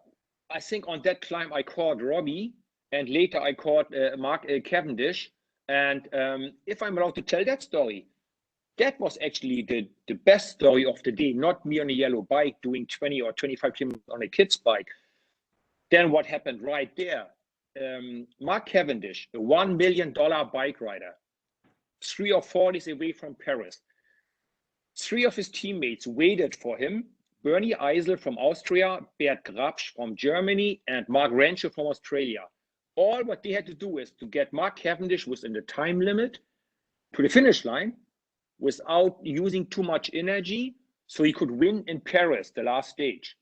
I think on that climb, I caught Robbie, and later I caught Mark Cavendish. And if I'm allowed to tell that story, that was actually the best story of the day, not me on a yellow bike doing 20 or 25 kilometers on a kid's bike. Then what happened right there? Mark Cavendish, a $1 million bike rider, 3 or 4 days away from Paris. 3 of his teammates waited for him, Bernie Eisel from Austria, Bert Grabsch from Germany, and Mark Rancho from Australia. All what they had to do is to get Mark Cavendish within the time limit to the finish line without using too much energy, so he could win in Paris, the last stage.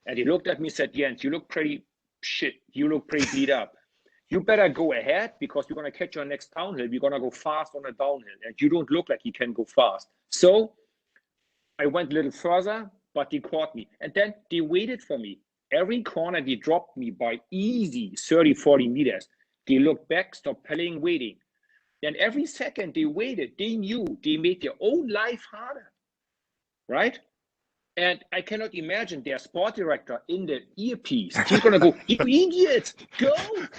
And he looked at me and said, Jens, you look pretty shit. You look pretty beat up. You better go ahead because you're going to catch your next downhill. You're going to go fast on a downhill. And you don't look like you can go fast. So I went a little further, but they caught me. And then they waited for me. Every corner, they dropped me by easy 30, 40 meters. They looked back, stopped pedaling, waiting. And every second they waited, they knew they made their own life harder, right? And I cannot imagine their sport director in the earpiece. He's going to go, you idiot, go.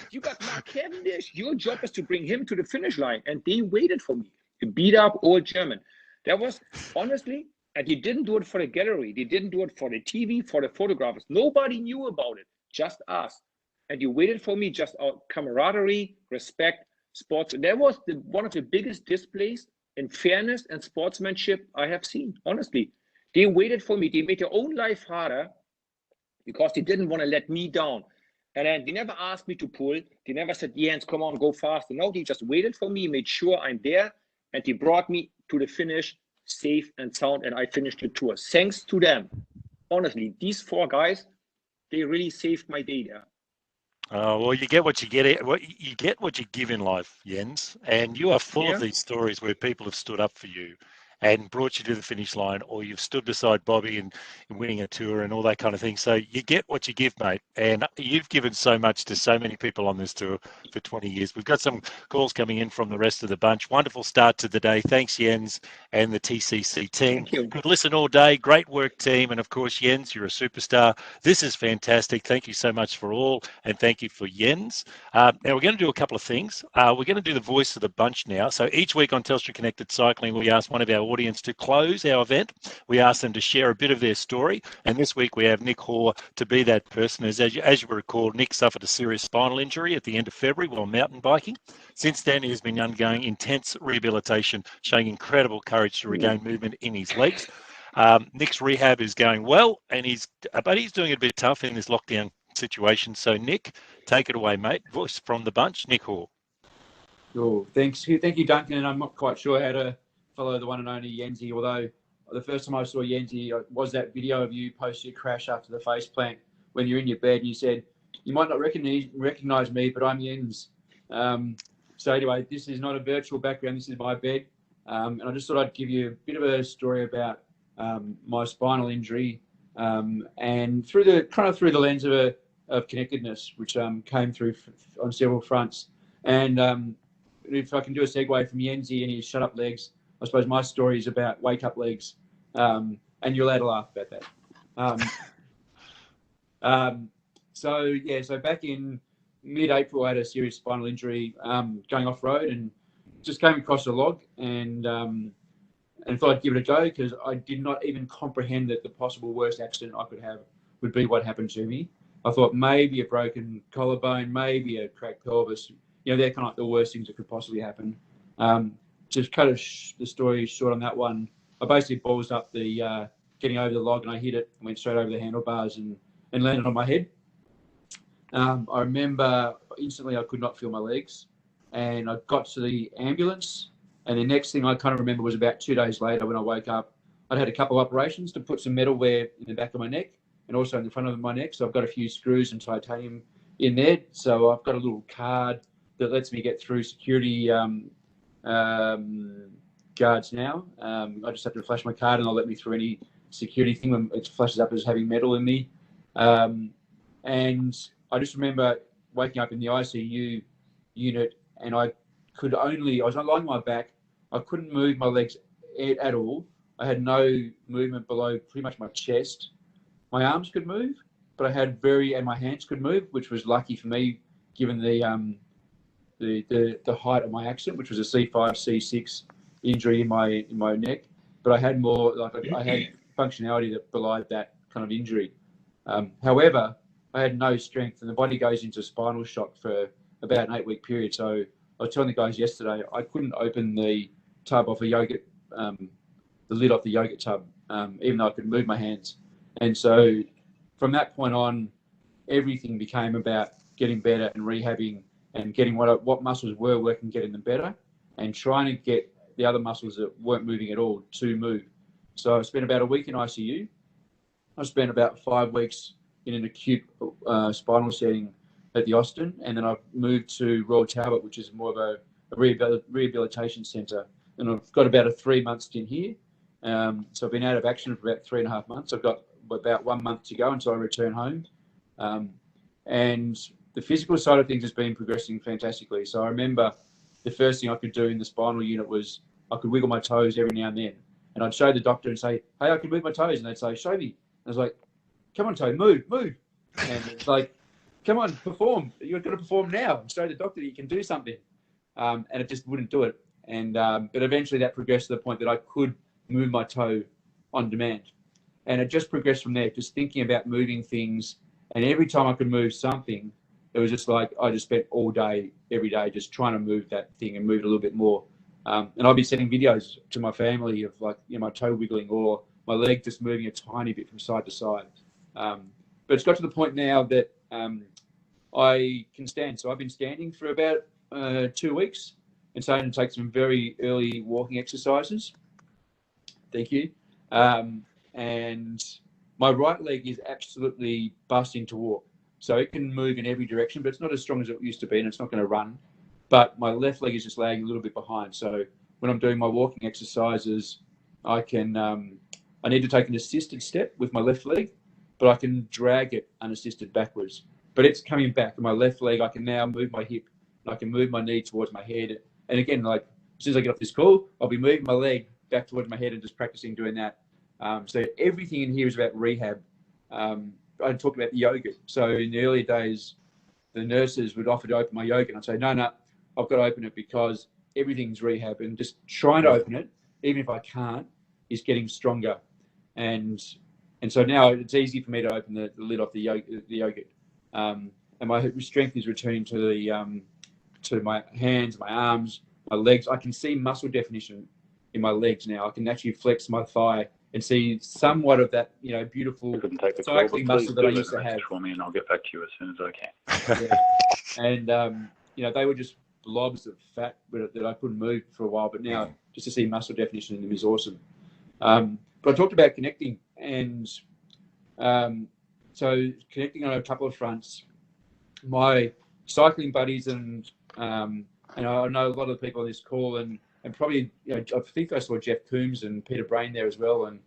You got Mark Cavendish. Your job is to bring him to the finish line. And they waited for me, a beat up old German. That was, honestly, and they didn't do it for the gallery. They didn't do it for the TV, for the photographers. Nobody knew about it, just us. And you waited for me, just our camaraderie, respect, sports. That was one of the biggest displays in fairness and sportsmanship I have seen, honestly. They waited for me. They made their own life harder because they didn't want to let me down. And then they never asked me to pull. They never said, Jens, come on, go faster. No, they just waited for me, made sure I'm there, and they brought me to the finish safe and sound, and I finished the tour. Thanks to them. Honestly, these 4 guys, they really saved my day there. Well, you get what you get. You get what you give in life, Jens, and you are full of these stories where people have stood up for you and brought you to the finish line, or you've stood beside Bobby and winning a tour and all that kind of thing. So you get what you give, mate. And you've given so much to so many people on this tour for 20 years. We've got some calls coming in from the rest of the bunch. Wonderful start to the day. Thanks, Jens and the TCC team. Good listen all day. Great work, team. And of course, Jens, you're a superstar. This is fantastic. Thank you so much for all. And thank you for Jens. Now we're going to do a couple of things. We're going to do the voice of the bunch now. So each week on Telstra Connected Cycling, we ask one of our audience to close our event. We ask them to share a bit of their story, and this week we have Nick Hoare to be that person. As you recall, Nick suffered a serious spinal injury at the end of February while mountain biking. Since then, he has been undergoing intense rehabilitation, showing incredible courage to regain movement in his legs. Nick's rehab is going well, and he's doing it a bit tough in this lockdown situation. So Nick, take it away, mate. Voice from the bunch, Nick Hoare. Cool. Thank you, Duncan. I'm not quite sure how to follow the one and only Yenzi, although the first time I saw Yenzi was that video of you post your crash after the face plant when you're in your bed and you said, you might not recognize me, but I'm Jens. So anyway, this is not a virtual background, this is my bed. And I just thought I'd give you a bit of a story about my spinal injury and through the lens of connectedness, which came through on several fronts. And if I can do a segue from Yenzi and his shut up legs, I suppose my story is about wake up legs, and you're allowed to laugh about that. So back in mid-April, I had a serious spinal injury going off-road and just came across a log and thought I'd give it a go because I did not even comprehend that the possible worst accident I could have would be what happened to me. I thought maybe a broken collarbone, maybe a cracked pelvis. You know, they're kind of like the worst things that could possibly happen. Just cut the story short on that one. I basically balls up the getting over the log, and I hit it and went straight over the handlebars and landed on my head. I remember instantly I could not feel my legs, and I got to the ambulance, and the next thing I kind of remember was about 2 days later when I woke up, I'd had a couple of operations to put some metalware in the back of my neck and also in the front of my neck. So I've got a few screws and titanium in there. So I've got a little card that lets me get through security guards now. I just have to flash my card and they'll let me through any security thing when it flashes up as having metal in me. And I just remember waking up in the ICU unit, and I was lying on my back. I couldn't move my legs at all. I had no movement below pretty much my chest. My arms could move, but and my hands could move, which was lucky for me given the height of my accident, which was a C5, C6 injury in my neck. But I had more, I had functionality that belied that kind of injury. However, I had no strength, and the body goes into spinal shock for about an 8-week period. So I was telling the guys yesterday, I couldn't open the tub off a yogurt, the lid off the yogurt tub, even though I could move my hands. And so from that point on, everything became about getting better and rehabbing and getting what muscles were working, getting them better, and trying to get the other muscles that weren't moving at all to move. So I spent about a week in ICU. I spent about 5 weeks in an acute spinal setting at the Austin, and then I've moved to Royal Talbot, which is more of a rehabilitation centre. And I've got about a 3-month stint here. So I've been out of action for about 3.5 months. I've got about 1 month to go until I return home. And the physical side of things has been progressing fantastically. So I remember the first thing I could do in the spinal unit was I could wiggle my toes every now and then. And I'd show the doctor and say, hey, I can move my toes. And they'd say, show me. And I was like, come on, toe, move. And it's like, come on, perform. You've got to perform now. And show the doctor that you can do something. And it just wouldn't do it. And but eventually that progressed to the point that I could move my toe on demand. And it just progressed from there, just thinking about moving things. And every time I could move something, it was just like I just spent all day, every day, just trying to move that thing and move it a little bit more. And I'd be sending videos to my family of my toe wiggling or my leg just moving a tiny bit from side to side. But it's got to the point now that I can stand. So I've been standing for about 2 weeks and starting to take some very early walking exercises. Thank you. And my right leg is absolutely busting to walk. So it can move in every direction, but it's not as strong as it used to be, and it's not going to run. But my left leg is just lagging a little bit behind. So when I'm doing my walking exercises, I need to take an assisted step with my left leg, but I can drag it unassisted backwards. But it's coming back. And my left leg, I can now move my hip, and I can move my knee towards my head. And again, as soon as I get off this call, I'll be moving my leg back towards my head and just practicing doing that. So everything in here is about rehab. I talked about the yogurt. So in the early days, the nurses would offer to open my yogurt, and I'd say, no, I've got to open it because everything's rehab, and just trying to open it, even if I can't, is getting stronger. And so now it's easy for me to open the lid off the yogurt. And my strength is returning to my hands, my arms, my legs. I can see muscle definition in my legs now. I can actually flex my thigh and see somewhat of that, beautiful cycling muscle that I used to have. For me, and I'll get back to you as soon as I can. Yeah. And they were just blobs of fat that I couldn't move for a while, but now just to see muscle definition in them is awesome. But I talked about connecting, and so connecting on a couple of fronts. My cycling buddies and I know a lot of the people on this call, and probably, I think I saw Jeff Coombs and Peter Brain there as well. And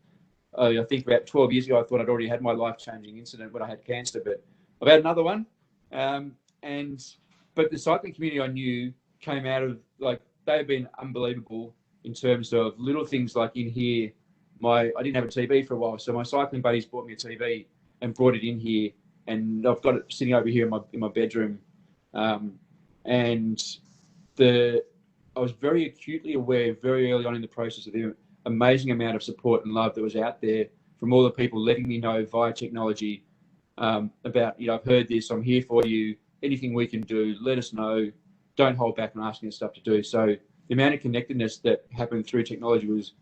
I think about 12 years ago, I thought I'd already had my life-changing incident when I had cancer, but I've had another one. But the cycling community I knew came out of, they've been unbelievable in terms of little things like in here. I didn't have a TV for a while, so my cycling buddies bought me a TV and brought it in here, and I've got it sitting over here in my bedroom. And I was very acutely aware very early on in the process of the amazing amount of support and love that was out there from all the people letting me know via technology about, I've heard this, I'm here for you, anything we can do, let us know, don't hold back on asking us stuff to do. So the amount of connectedness that happened through technology was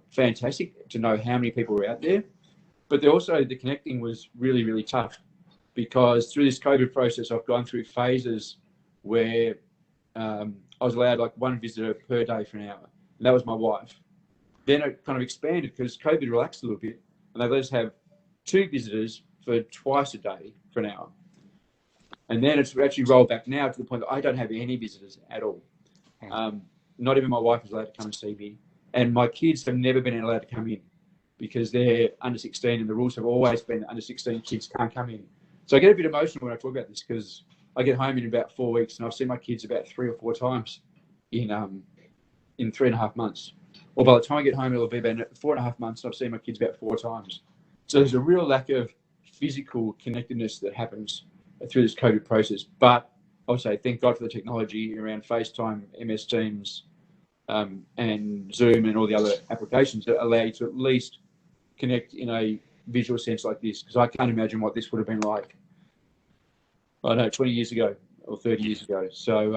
fantastic to know how many people were out there. But also the connecting was really, really tough, because through this COVID process, I've gone through phases where I was allowed like one visitor per day for an hour, and that was my wife. Then it kind of expanded because COVID relaxed a little bit, and they let us have 2 visitors for twice a day for an hour. And then it's actually rolled back now to the point that I don't have any visitors at all. Not even my wife is allowed to come and see me. And my kids have never been allowed to come in because they're under 16, and the rules have always been under 16 kids can't come in. So I get a bit emotional when I talk about this, because I get home in about 4 weeks and I've seen my kids about 3 or 4 times in 3.5 months. Or by the time I get home, it'll be about 4.5 months and I've seen my kids about 4 times. So there's a real lack of physical connectedness that happens through this COVID process. But I'll say thank God for the technology around FaceTime, MS Teams, and Zoom and all the other applications that allow you to at least connect in a visual sense like this, because I can't imagine what this would have been like, I don't know, 20 years ago or 30 years ago. So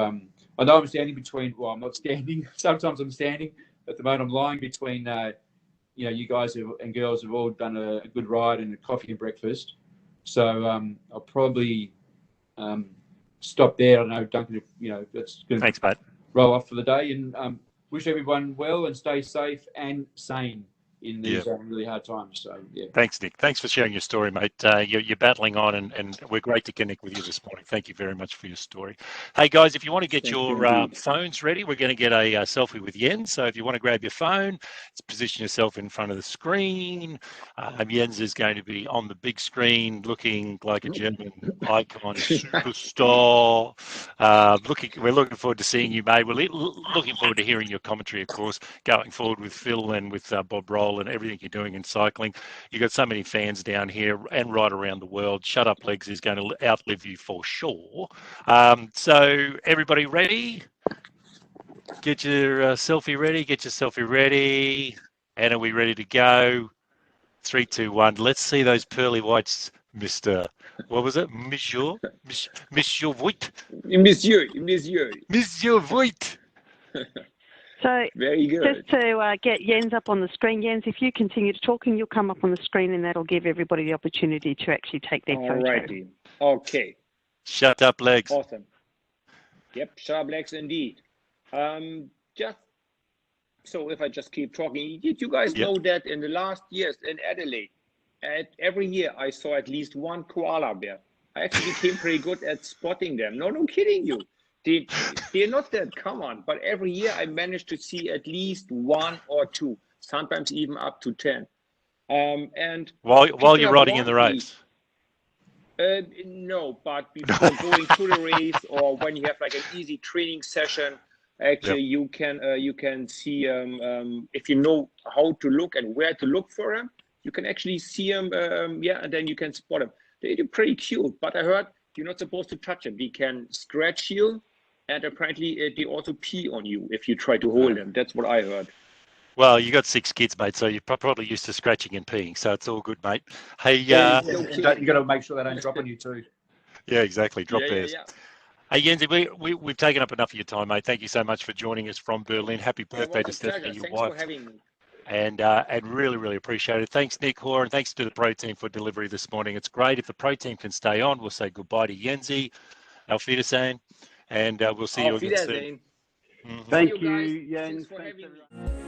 I know I'm standing between, well, I'm not standing, sometimes I'm standing. At the moment, I'm lying between, you guys and girls have all done a good ride and a coffee and breakfast. So I'll probably stop there. I don't know, Duncan, that's going to roll off for the day, and wish everyone well and stay safe and sane in these really hard times. So, yeah. Thanks, Nick. Thanks for sharing your story, mate. You're battling on, and we're great to connect with you this morning. Thank you very much for your story. Hey, guys, if you want to get your phones ready, we're going to get a selfie with Jens. So if you want to grab your phone, position yourself in front of the screen. Jens is going to be on the big screen looking like a German icon, superstar. We're looking forward to seeing you, mate. We're looking forward to hearing your commentary, of course, going forward with Phil and with Bob Roll and everything you're doing in cycling. You've got so many fans down here and right around the world. Shut Up Legs is going to outlive you for sure. So everybody ready? Get your selfie ready. Get your selfie ready. And are we ready to go? 3, 2, 1. Let's see those pearly whites, Mr. What was it? Monsieur Voigt. Monsieur Voigt. So very good. Just to get Jens up on the screen, Jens, if you continue talking, you'll come up on the screen, and that'll give everybody the opportunity to actually take their photo. Alrighty. Okay. Shut up, legs. Awesome. Yep, shut up, legs, indeed. Just so if I just keep talking, did you guys know that in the last years in Adelaide, every year I saw at least one koala bear? I actually became pretty good at spotting them. No kidding you. They're not that common, but every year I managed to see at least 1 or 2, sometimes even up to 10. And while you're riding in the race? No, but before going to the race, or when you have like an easy training session, actually you can see if you know how to look and where to look for them, you can actually see them. And then you can spot them. They're pretty cute, but I heard you're not supposed to touch them. They can scratch you. And apparently they also pee on you if you try to hold them. That's what I heard. Well, you got 6 kids, mate, so you're probably used to scratching and peeing, so it's all good, mate. Hey, you got to make sure they don't drop on you too. Yeah, exactly. Drop theirs. Yeah. Hey, Jens, we've taken up enough of your time, mate. Thank you so much for joining us from Berlin. Happy birthday to Stephanie, your wife. Thanks for having me. And really, really appreciate it. Thanks, Nick Hoare, and thanks to the Pro Team for delivery this morning. It's great. If the Pro Team can stay on, we'll say goodbye to Jensi. Auf Wiedersehen. And we'll see you again soon. Thank you, Jens. Thanks, everyone.